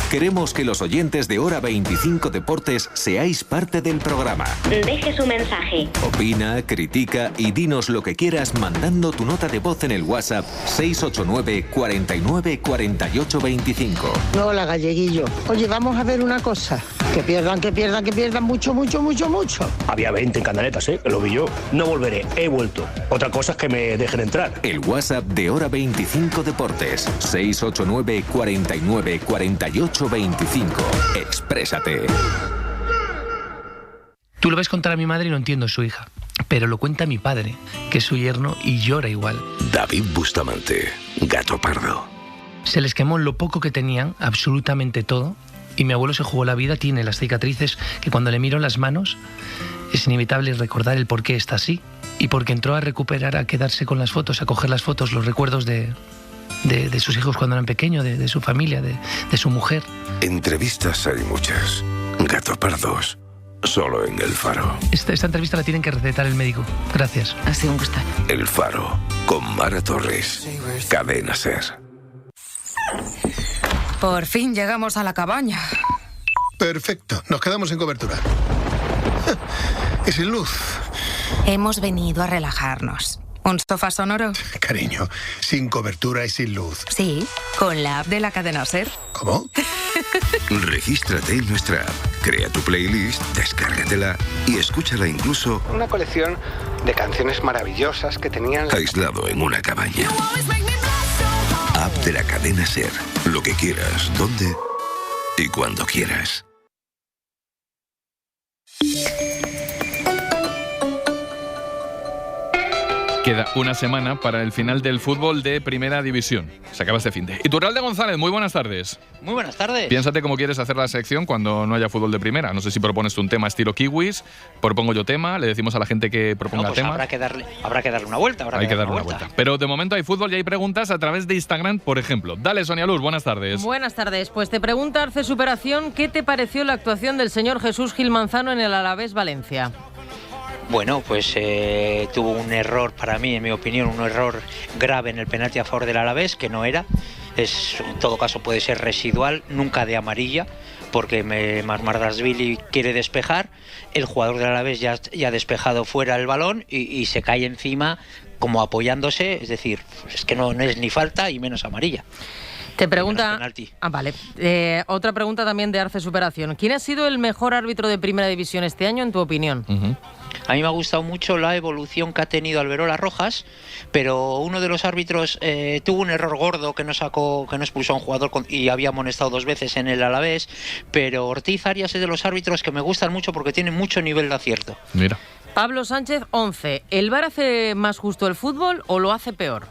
Queremos que los oyentes de Hora 25 Deportes seáis parte del programa. Deje su mensaje. Opina, critica y dinos lo que quieras mandando tu nota de voz en el WhatsApp 689 49 48 25. Hola, galleguillo. Oye, vamos a ver una cosa. Que pierdan mucho. Había 20 en Canaletas, que lo vi yo. No volveré, he vuelto. Otra cosa es que me dejen entrar. El WhatsApp de Hora 25 Deportes 689 49 48 25. Exprésate. Tú lo ves contar a mi madre y no entiendo su hija, pero lo cuenta mi padre, que es su yerno, y llora igual. David Bustamante, Gato Pardo. Se les quemó lo poco que tenían, absolutamente todo, y mi abuelo se jugó la vida, tiene las cicatrices que cuando le miro las manos es inevitable recordar el por qué está así, y porque entró a recuperar, a quedarse con las fotos, a coger las fotos, los recuerdos de sus hijos cuando eran pequeños, de su familia, de su mujer. Entrevistas hay muchas. Gato Pardos, solo en El Faro. Esta entrevista la tienen que recetar el médico. Gracias. Ha sido un gusto. El Faro, con Mara Torres. Cadena Ser. Por fin llegamos a la cabaña. Perfecto, nos quedamos sin cobertura. Y sin luz. Hemos venido a relajarnos. ¿Un sofá sonoro? Cariño, sin cobertura y sin luz. Sí, con la app de la cadena SER. ¿Cómo? Regístrate en nuestra app, crea tu playlist, descárgatela y escúchala incluso... Una colección de canciones maravillosas que tenían... aislado en una cabaña. App de la cadena SER. Lo que quieras, donde y cuando quieras. Queda una semana para el final del fútbol de Primera División. Se acaba este finde. Iturralde González, muy buenas tardes. Muy buenas tardes. Piénsate cómo quieres hacer la sección cuando no haya fútbol de primera. No sé si propones un tema estilo kiwis, propongo yo tema, le decimos a la gente que proponga tema. Habrá que darle una vuelta. Hay que darle una vuelta. Pero de momento hay fútbol y hay preguntas a través de Instagram, por ejemplo. Dale, Sonia Luz, buenas tardes. Buenas tardes. Pues te pregunta Arce Superación, ¿qué te pareció la actuación del señor Jesús Gil Manzano en el Alavés Valencia? Bueno, pues tuvo un error, para mí, en mi opinión, un error grave en el penalti a favor del Alavés, que no era. En todo caso puede ser residual, nunca de amarilla, porque Marmardashvili quiere despejar, el jugador del Alavés ya ha despejado fuera el balón y se cae encima como apoyándose, es decir, es que no es ni falta y menos amarilla. Te pregunta... vale. Otra pregunta también de Arce Superación. ¿Quién ha sido el mejor árbitro de Primera División este año, en tu opinión? A mí me ha gustado mucho la evolución que ha tenido Alberola Rojas, pero uno de los árbitros tuvo un error gordo que no expulsó a un jugador y había amonestado 2 veces en el Alavés, pero Ortiz Arias es de los árbitros que me gustan mucho porque tiene mucho nivel de acierto. Mira. Pablo Sánchez, 11. ¿El VAR hace más justo el fútbol o lo hace peor?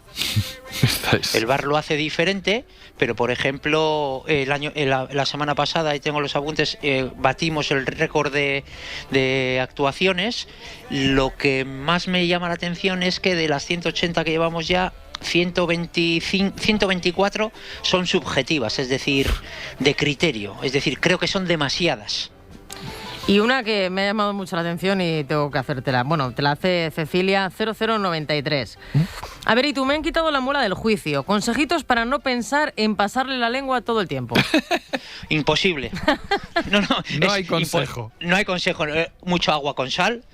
El VAR lo hace diferente, pero por ejemplo, la semana pasada, ahí tengo los apuntes, batimos el récord de actuaciones. Lo que más me llama la atención es que de las 180 que llevamos ya, 124 son subjetivas, es decir, de criterio. Es decir, creo que son demasiadas. Y una que me ha llamado mucho la atención y tengo que hacértela. Bueno, te la hace Cecilia 0093. A ver, y tú, me han quitado la muela del juicio. Consejitos para no pensar en pasarle la lengua todo el tiempo. Imposible. No hay consejo. No hay consejo. Mucho agua con sal.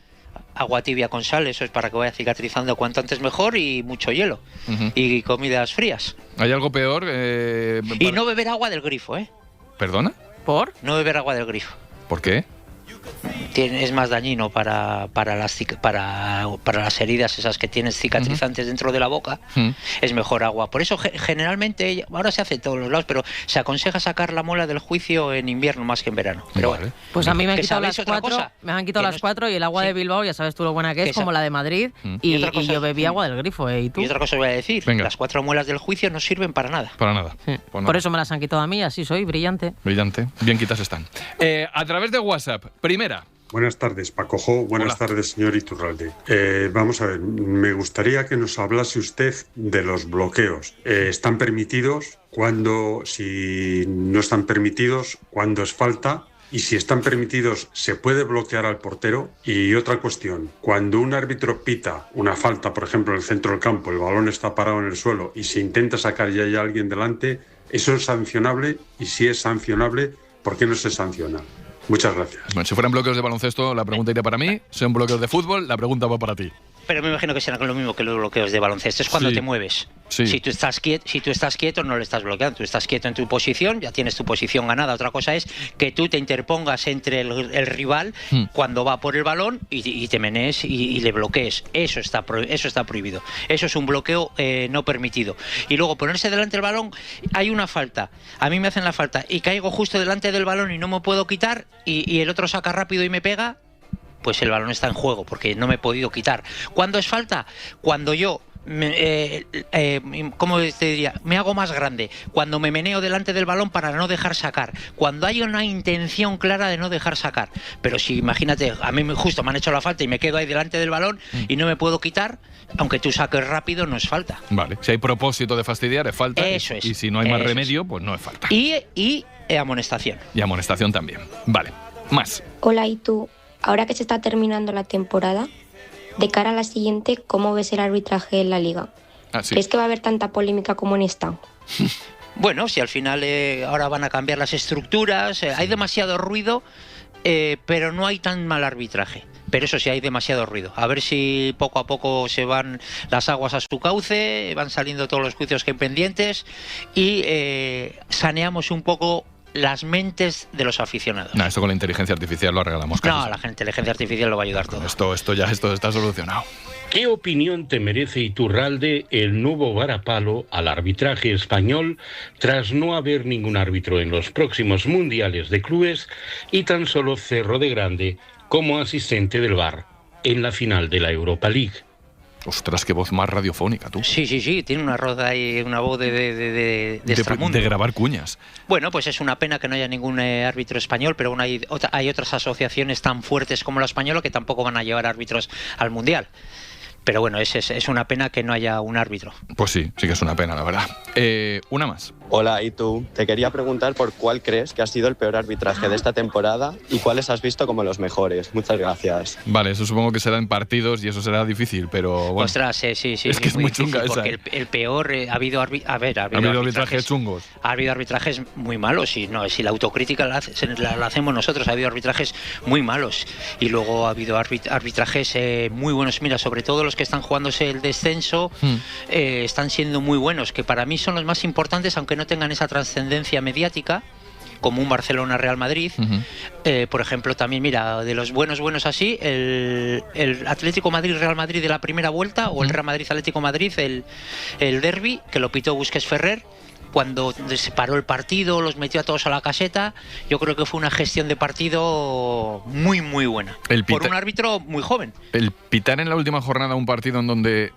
Agua tibia con sal, eso es para que vaya cicatrizando cuanto antes mejor, y mucho hielo. Y comidas frías. ¿Hay algo peor? Y no beber agua del grifo, ¿eh? ¿Perdona? ¿Por? No beber agua del grifo. ¿Por qué? Es más dañino para las heridas esas que tienes cicatrizantes dentro de la boca. Es mejor agua. Por eso generalmente, ahora se hace en todos los lados, pero se aconseja sacar la muela del juicio en invierno más que en verano. Pero bueno, pues a mí me han quitado las 4. Me han quitado las 4 y el agua de Bilbao, ya sabes tú lo buena que es, como la de Madrid. Y yo bebí agua del grifo. ¿Y tú? Y otra cosa voy a decir. Venga. Las 4 muelas del juicio no sirven para nada. Para nada. Pues por eso me las han quitado a mí, así soy, brillante. Brillante. Bien quitas están. A través de WhatsApp, primera. Buenas tardes, Pacojo. Buenas tardes, señor Iturralde. Vamos a ver, me gustaría que nos hablase usted de los bloqueos. ¿Están permitidos? ¿Cuándo? Si no están permitidos, ¿cuándo es falta? Y si están permitidos, ¿se puede bloquear al portero? Y otra cuestión, cuando un árbitro pita una falta, por ejemplo, en el centro del campo, el balón está parado en el suelo y se intenta sacar y hay alguien delante, ¿eso es sancionable? Y si es sancionable, ¿por qué no se sanciona? Muchas gracias. Bueno, si fueran bloqueos de baloncesto, la pregunta iría para mí. Si son bloqueos de fútbol, la pregunta va para ti. Pero me imagino que será lo mismo que los bloqueos de baloncesto. Es cuando te mueves. Sí. Si tú estás quieto, no le estás bloqueando. Tú estás quieto en tu posición, ya tienes tu posición ganada. Otra cosa es que tú te interpongas entre el rival cuando va por el balón y te menees y le bloquees. Eso está prohibido. Eso es un bloqueo no permitido. Y luego ponerse delante del balón, hay una falta. A mí me hacen la falta y caigo justo delante del balón y no me puedo quitar y el otro saca rápido y me pega. Pues el balón está en juego, porque no me he podido quitar. ¿Cuándo es falta? Cuando yo, ¿cómo te diría? Me hago más grande. Cuando me meneo delante del balón para no dejar sacar. Cuando hay una intención clara de no dejar sacar. Pero si, imagínate, a mí justo me han hecho la falta y me quedo ahí delante del balón y no me puedo quitar, aunque tú saques rápido, no es falta. Vale, si hay propósito de fastidiar, es falta. Eso es. Y si no hay más remedio, pues no es falta. Y amonestación. Y amonestación también. Vale, más. Hola, ¿y tú? Ahora que se está terminando la temporada, de cara a la siguiente, ¿cómo ves el arbitraje en la Liga? ¿Crees que va a haber tanta polémica como en esta? Bueno, si al final ahora van a cambiar las estructuras, hay demasiado ruido, pero no hay tan mal arbitraje. Pero eso sí, hay demasiado ruido. A ver si poco a poco se van las aguas a su cauce, van saliendo todos los juicios que hay pendientes y saneamos un poco las mentes de los aficionados. No, esto con la inteligencia artificial lo arreglamos. No, la inteligencia artificial lo va a ayudar todo. Esto está solucionado. ¿Qué opinión te merece Iturralde el nuevo varapalo al arbitraje español tras no haber ningún árbitro en los próximos mundiales de clubes y tan solo Cerro de Grande como asistente del VAR en la final de la Europa League? Ostras, qué voz más radiofónica, tú. Sí, tiene una voz de extramundo. De grabar cuñas. Bueno, pues es una pena que no haya ningún árbitro español, pero hay otras asociaciones tan fuertes como la española que tampoco van a llevar árbitros al Mundial. Pero bueno, es una pena que no haya un árbitro. Pues sí que es una pena, la verdad. Una más. Hola, ¿y tú? Te quería preguntar por cuál crees que ha sido el peor arbitraje de esta temporada y cuáles has visto como los mejores. Muchas gracias. Vale, eso supongo que será en partidos y eso será difícil, pero bueno. Ostras, sí. Es que es muy chunga esa. Porque el peor, ha habido arbitrajes chungos. Ha habido arbitrajes muy malos y no, si la autocrítica la hacemos nosotros, ha habido arbitrajes muy malos y luego ha habido arbitrajes muy buenos. Mira, sobre todo los que están jugándose el descenso están siendo muy buenos, que para mí son los más importantes, aunque no tengan esa trascendencia mediática como un Barcelona-Real Madrid. Por ejemplo, también, mira, de los buenos así, el Atlético Madrid-Real Madrid de la primera vuelta, o el Real Madrid-Atlético Madrid, el derbi, que lo pitó Busquets Ferrer, cuando se paró el partido, los metió a todos a la caseta. Yo creo que fue una gestión de partido muy, muy buena. Por un árbitro muy joven. El pitar en la última jornada un partido en donde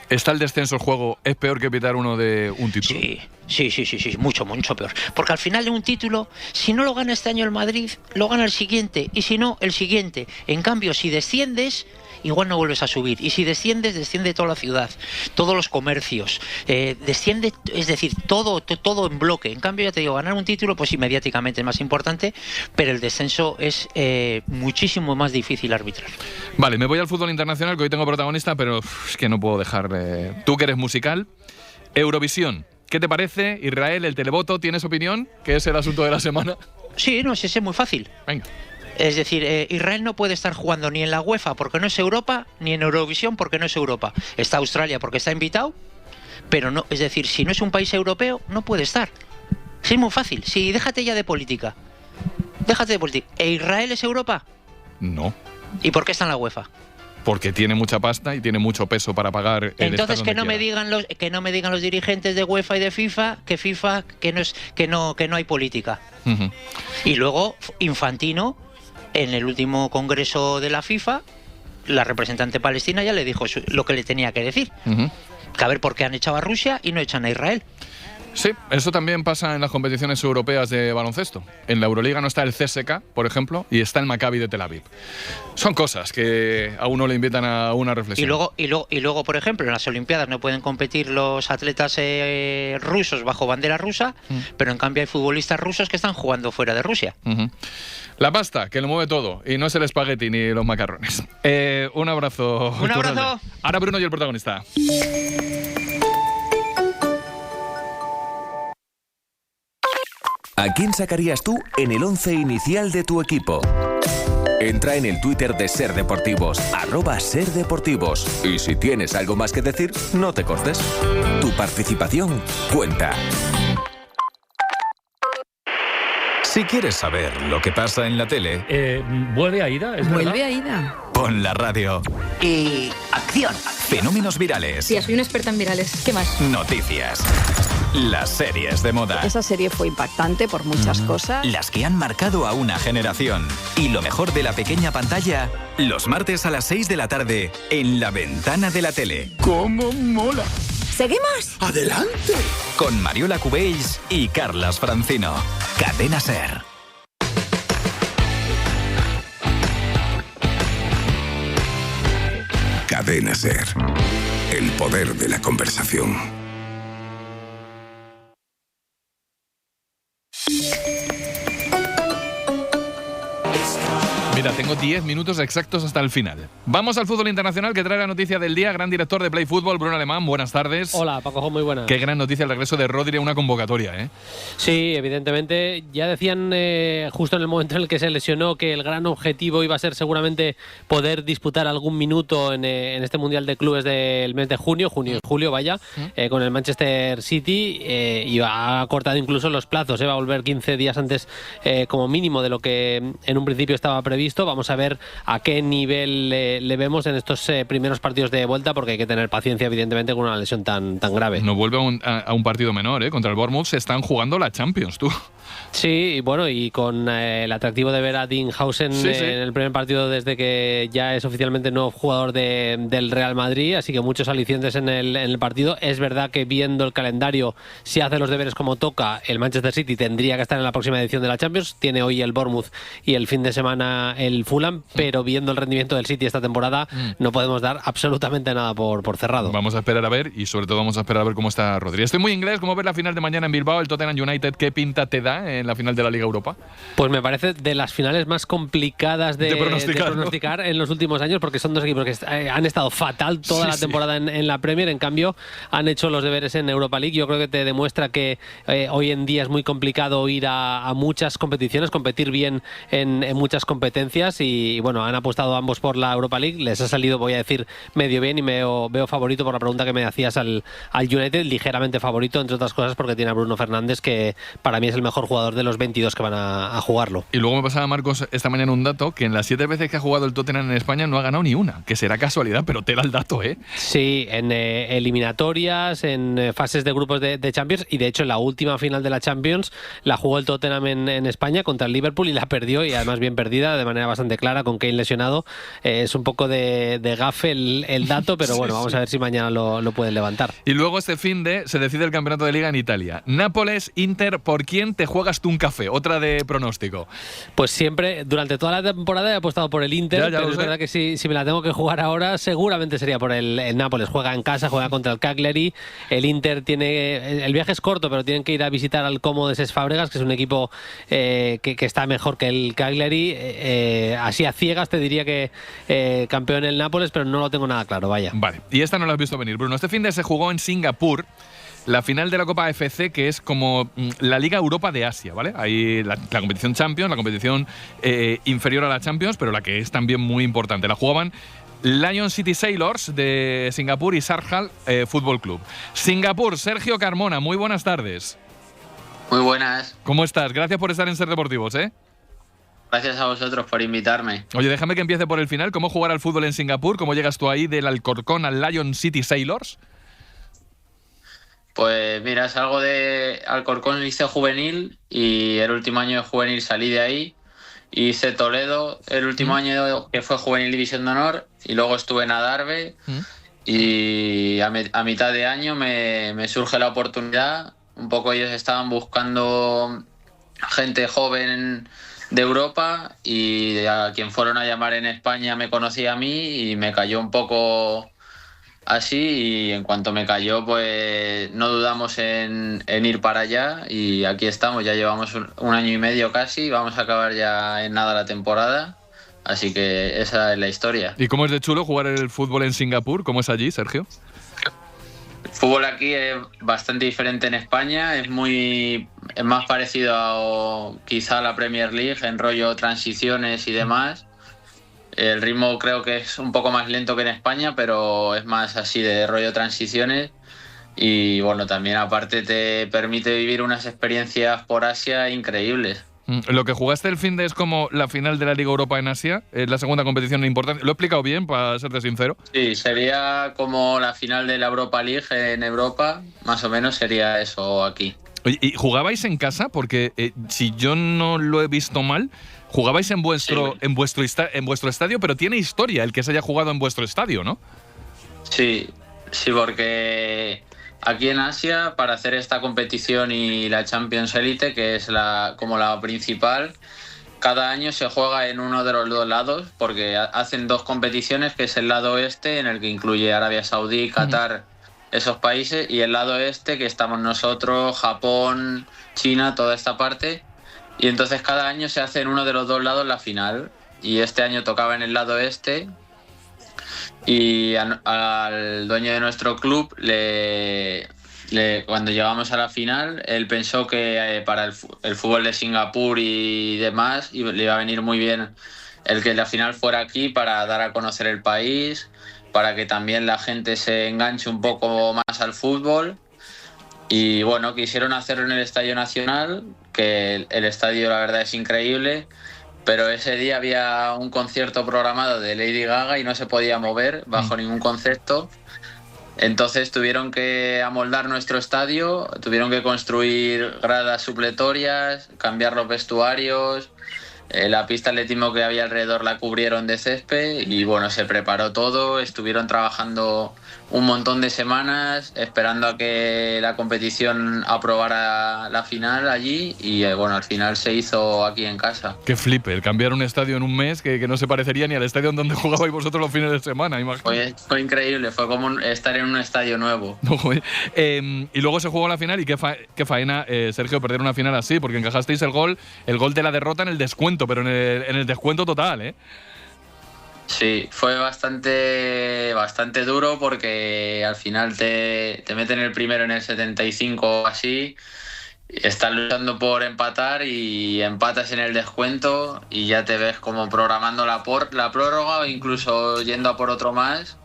está el descenso el juego, ¿es peor que pitar uno de un título? Sí, mucho peor. Porque al final de un título, si no lo gana este año el Madrid, lo gana el siguiente, y si no, el siguiente. En cambio, si desciendes, igual no vuelves a subir. Y si desciendes, desciende toda la ciudad, todos los comercios. Desciende, es decir, todo en bloque. En cambio, ya te digo, ganar un título, pues mediáticamente es más importante, pero el descenso es muchísimo más difícil arbitrar. Vale, me voy al fútbol internacional, que hoy tengo protagonista, pero es que no puedo dejar... Tú que eres musical, Eurovisión. ¿Qué te parece? Israel, el televoto, ¿tienes opinión? ¿Qué es el asunto de la semana? Sí, no, es muy fácil. Venga. Es decir, Israel no puede estar jugando ni en la UEFA porque no es Europa, ni en Eurovisión porque no es Europa. Está Australia porque está invitado, pero no, es decir, si no es un país europeo, no puede estar. Sí, es muy fácil. Sí, déjate ya de política. ¿E Israel es Europa? No. ¿Y por qué está en la UEFA? Porque tiene mucha pasta y tiene mucho peso para pagar el Entonces que no me digan los dirigentes de UEFA y de FIFA que no hay política. Y luego Infantino, en el último congreso de la FIFA, la representante palestina ya le dijo lo que le tenía que decir. Que a ver por qué han echado a Rusia y no echan a Israel. Sí, eso también pasa en las competiciones europeas de baloncesto. En la Euroliga no está el CSKA, por ejemplo, y está el Maccabi de Tel Aviv. Son cosas que a uno le invitan a una reflexión. Y luego, por ejemplo, en las Olimpiadas no pueden competir los atletas rusos bajo bandera rusa, pero en cambio hay futbolistas rusos que están jugando fuera de Rusia. La pasta, que lo mueve todo, y no es el espagueti ni los macarrones. Un abrazo. Un abrazo. Ahora Bruno y el protagonista. ¿A quién sacarías tú en el 11 inicial de tu equipo? Entra en el Twitter de Ser Deportivos, @SerDeportivos. Y si tienes algo más que decir, no te cortes. Tu participación cuenta. Si quieres saber lo que pasa en la tele... ¿Vuelve Aida? ¿Vuelve Aida? Pon la radio. Y... ¡acción! Fenómenos virales. Sí, soy una experta en virales. ¿Qué más? Noticias. Las series de moda. Esa serie fue impactante por muchas cosas. Las que han marcado a una generación. Y lo mejor de la pequeña pantalla, los martes a las 6 de la tarde, en La Ventana de la Tele. ¡Cómo mola! ¿Seguimos? ¡Adelante! Con Mariola Cubells y Carlas Francino. Cadena SER. Cadena SER. El poder de la conversación. Mira, tengo 10 minutos exactos hasta el final. Vamos al fútbol internacional, que trae la noticia del día. Gran director de Play Fútbol, Bruno Alemán, buenas tardes. Hola, Paco, muy buenas. Qué gran noticia el regreso de Rodri a una convocatoria, ¿eh? Sí, evidentemente. Ya decían justo en el momento en el que se lesionó que el gran objetivo iba a ser seguramente poder disputar algún minuto en este Mundial de Clubes del mes de julio, vaya, con el Manchester City, y ha acortado incluso los plazos, va a volver 15 días antes como mínimo de lo que en un principio estaba previsto. Vamos a ver a qué nivel le vemos en estos primeros partidos de vuelta, porque hay que tener paciencia, evidentemente, con una lesión tan grave. No vuelve a un partido menor, contra el Bournemouth se están jugando la Champions, tú. Sí, bueno, y con el atractivo de ver a Dinghausen en el primer partido desde que ya es oficialmente nuevo jugador del Real Madrid, así que muchos alicientes en el partido. Es verdad que viendo el calendario, si hace los deberes como toca, el Manchester City tendría que estar en la próxima edición de la Champions. Tiene hoy el Bournemouth y el fin de semana el Fulham, pero viendo el rendimiento del City esta temporada, no podemos dar absolutamente nada por cerrado. Vamos a esperar a ver, y sobre todo vamos a esperar a ver cómo está Rodri. Estoy muy inglés. ¿Cómo ves la final de mañana en Bilbao, el Tottenham United? ¿Qué pinta te da en la final de la Liga Europa? Pues me parece de las finales más complicadas de pronosticar en los últimos años, porque son dos equipos que han estado fatal toda la temporada en la Premier. En cambio, han hecho los deberes en Europa League. Yo creo que te demuestra que hoy en día es muy complicado ir a muchas competiciones, competir bien en muchas competencias, y bueno, han apostado ambos por la Europa League. Les ha salido, voy a decir, medio bien, y veo favorito, por la pregunta que me hacías, al United, ligeramente favorito, entre otras cosas porque tiene a Bruno Fernández, que para mí es el mejor jugador de los 22 que van a jugarlo. Y luego me pasaba, Marcos, esta mañana un dato, que en las 7 veces que ha jugado el Tottenham en España no ha ganado ni una, que será casualidad, pero tela el dato, ¿eh? Sí, en eliminatorias, en fases de grupos de Champions, y de hecho en la última final de la Champions la jugó el Tottenham en España contra el Liverpool y la perdió, y además bien perdida, de manera bastante clara, con Kane lesionado. Es un poco de gafe el dato, pero bueno, vamos a ver si mañana lo pueden levantar. Y luego este finde se decide el campeonato de Liga en Italia. Nápoles, Inter, ¿por quién te juegas tú un café? Otra de pronóstico. Pues siempre, durante toda la temporada he apostado por el Inter, pero es verdad que si me la tengo que jugar ahora, seguramente sería por el Nápoles. Juega en casa, juega contra el Cagliari. El Inter el viaje es corto, pero tienen que ir a visitar al Como de Ses Fábregas, que es un equipo que está mejor que el Cagliari. Así a ciegas te diría que campeón el Nápoles, pero no lo tengo nada claro, vaya. Vale, y esta no la has visto venir, Bruno. Este finde se jugó en Singapur la final de la Copa FC, que es como la Liga Europa de Asia, ¿vale? Hay la competición Champions, la competición inferior a la Champions, pero la que es también muy importante. La jugaban Lion City Sailors de Singapur y Sarhal Fútbol Club. Singapur, Sergio Carmona, muy buenas tardes. Muy buenas. ¿Cómo estás? Gracias por estar en Ser Deportivos, ¿eh? Gracias a vosotros por invitarme. Oye, déjame que empiece por el final. ¿Cómo jugar al fútbol en Singapur? ¿Cómo llegas tú ahí del Alcorcón al Lion City Sailors? Pues mira, salgo de Alcorcón, hice juvenil, y el último año de juvenil salí de ahí. Hice Toledo el último año, que fue juvenil división de honor, y luego estuve en Adarve. Y a mitad de año me surge la oportunidad un poco ellos estaban buscando gente joven de Europa y a quien fueron a llamar en España me conocía a mí y me cayó un poco así y en cuanto me cayó pues no dudamos en ir para allá y aquí estamos, ya llevamos un año y medio casi, vamos a acabar ya en nada la temporada, así que esa es la historia. ¿Y cómo es de chulo jugar el fútbol en Singapur? ¿Cómo es allí, Sergio? El fútbol aquí es bastante diferente en España, es más parecido quizá a la Premier League en rollo transiciones y demás. El ritmo creo que es un poco más lento que en España, pero es más así de rollo transiciones. Y bueno, también aparte te permite vivir unas experiencias por Asia increíbles. Lo que jugaste el fin de es como la final de la Liga Europa en Asia, es la segunda competición de importancia. ¿Lo he explicado bien, para serte sincero? Sí, sería como la final de la Europa League en Europa, más o menos sería eso aquí. Oye, ¿y jugabais en casa? Porque si yo no lo he visto mal, jugabais en vuestro estadio, pero tiene historia el que se haya jugado en vuestro estadio, ¿no? Sí, porque aquí en Asia, para hacer esta competición y la Champions Elite, que es como la principal, cada año se juega en uno de los dos lados, porque hacen dos competiciones, que es el lado oeste, en el que incluye Arabia Saudí, Qatar, esos países, y el lado este, que estamos nosotros, Japón, China, toda esta parte. Y entonces cada año se hace en uno de los dos lados la final. Y este año tocaba en el lado este. Y al dueño de nuestro club, cuando llegamos a la final, él pensó que para el fútbol de Singapur y demás le iba a venir muy bien el que la final fuera aquí para dar a conocer el país, para que también la gente se enganche un poco más al fútbol. Y bueno, quisieron hacerlo en el Estadio Nacional, que el estadio la verdad es increíble, pero ese día había un concierto programado de Lady Gaga y no se podía mover bajo ningún concepto. Entonces tuvieron que amoldar nuestro estadio, tuvieron que construir gradas supletorias, cambiar los vestuarios, la pista de atletismo que había alrededor la cubrieron de césped y bueno, se preparó todo, estuvieron trabajando un montón de semanas esperando a que la competición aprobara la final allí y bueno, al final se hizo aquí en casa. Qué flipe, el cambiar un estadio en un mes que no se parecería ni al estadio en donde jugabais vosotros los fines de semana, imagino. Fue increíble, fue como estar en un estadio nuevo. Y luego se jugó la final y qué faena, Sergio, perder una final así, porque encajasteis el gol de la derrota en el descuento, pero en el descuento total, ¿eh? Sí, fue bastante duro porque al final te meten el primero en el 75 o así, estás luchando por empatar y empatas en el descuento y ya te ves como programando la prórroga o incluso yendo a por otro más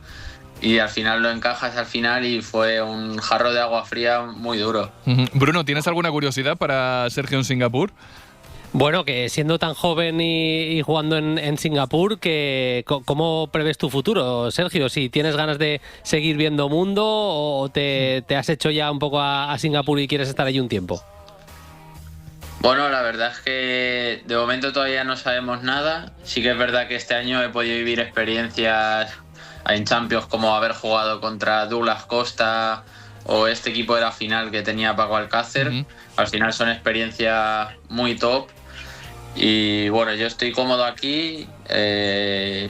y al final lo encajas al final y fue un jarro de agua fría muy duro. Bruno, ¿tienes alguna curiosidad para Sergio en Singapur? Bueno, que siendo tan joven y jugando en Singapur, ¿cómo prevés tu futuro, Sergio? Si tienes ganas de seguir viendo mundo o te has hecho ya un poco a Singapur y quieres estar allí un tiempo. Bueno, la verdad es que de momento todavía no sabemos nada. Sí que es verdad que este año he podido vivir experiencias en Champions como haber jugado contra Douglas Costa o este equipo de la final que tenía Paco Alcácer. Al final son experiencias muy top. Y bueno, yo estoy cómodo aquí,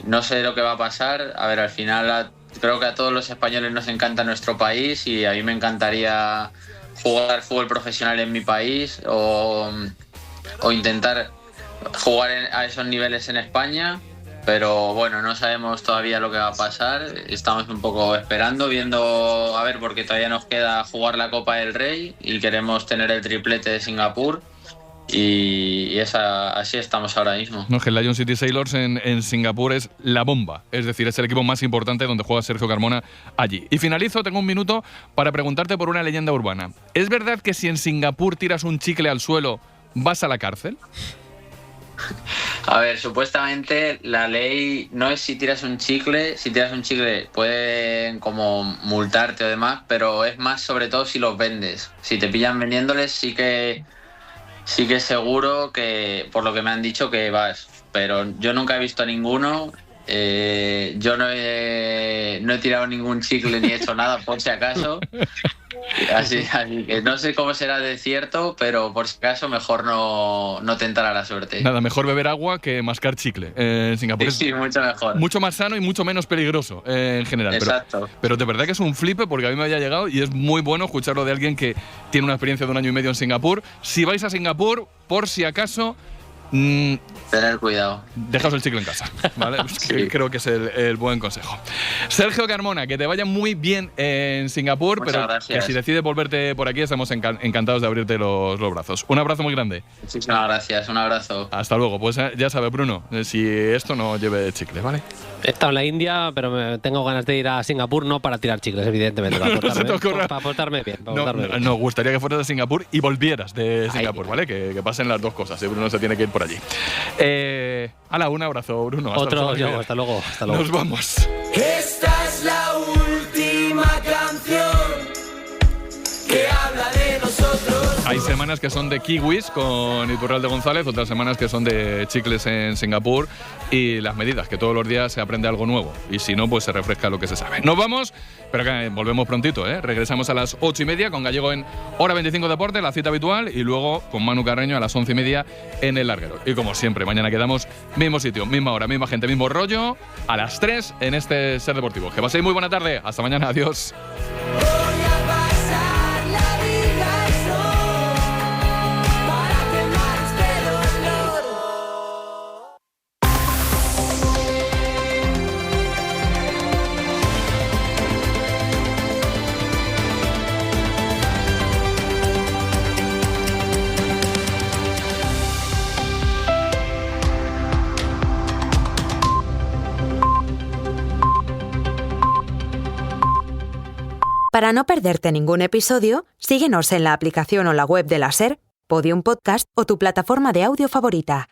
no sé lo que va a pasar. A ver, al final creo que a todos los españoles nos encanta nuestro país y a mí me encantaría jugar fútbol profesional en mi país o intentar jugar a esos niveles en España. Pero bueno, no sabemos todavía lo que va a pasar, estamos un poco esperando, viendo, a ver, porque todavía nos queda jugar la Copa del Rey y queremos tener el triplete de Singapur. Y así estamos ahora mismo. No, que el Lion City Sailors en Singapur es la bomba. Es decir, es el equipo más importante donde juega Sergio Carmona allí. Y finalizo, tengo un minuto para preguntarte por una leyenda urbana. ¿Es verdad que si en Singapur tiras un chicle al suelo, vas a la cárcel? A ver, supuestamente la ley no es si tiras un chicle pueden como multarte o demás, pero es más sobre todo si los vendes. Si te pillan vendiéndoles sí que seguro que, por lo que me han dicho, que vas. Pero yo nunca he visto a ninguno yo no he tirado ningún chicle ni hecho nada, por si acaso. Así que no sé cómo será de cierto, pero por si acaso mejor no tentar a la suerte. Nada, mejor beber agua que mascar chicle. En Singapur sí, mucho mejor. Mucho más sano y mucho menos peligroso en general. Exacto. Pero de verdad que es un flipe porque a mí me había llegado y es muy bueno escucharlo de alguien que tiene una experiencia de 1 año y medio en Singapur. Si vais a Singapur, por si acaso... tener cuidado. Dejaos el chicle en casa, ¿vale? Sí. Creo que es el buen consejo. Sergio Carmona, que te vaya muy bien en Singapur. Muchas pero gracias. Que si decides volverte por aquí, estamos encantados de abrirte los brazos. Un abrazo muy grande. Muchísimas gracias, un abrazo. Hasta luego. Pues ya sabes, Bruno, si esto no lleve chicle, ¿vale? He estado en la India, pero tengo ganas de ir a Singapur, no para tirar chicles, evidentemente, para portarme bien. Nos gustaría que fueras a Singapur y volvieras de Singapur, ¿vale? Que pasen las dos cosas. Bruno se tiene que ir por allí. Un abrazo, Bruno. Hasta luego. Nos vamos. Esta es la última canción que habla de nosotros. Hay semanas que son de kiwis con Iturralde González, otras semanas que son de chicles en Singapur y las medidas, que todos los días se aprende algo nuevo y si no, pues se refresca lo que se sabe. Nos vamos, pero que volvemos prontito, ¿eh? Regresamos a las 8:30 con Gallego en Hora 25 Deporte, la cita habitual, y luego con Manu Carreño a las 11:30 en El Larguero. Y como siempre, mañana quedamos mismo sitio, misma hora, misma gente, mismo rollo, a las 3 en este Ser Deportivo. Que paséis muy buena tarde, hasta mañana, adiós. Para no perderte ningún episodio, síguenos en la aplicación o la web de la SER, Podium Podcast o tu plataforma de audio favorita.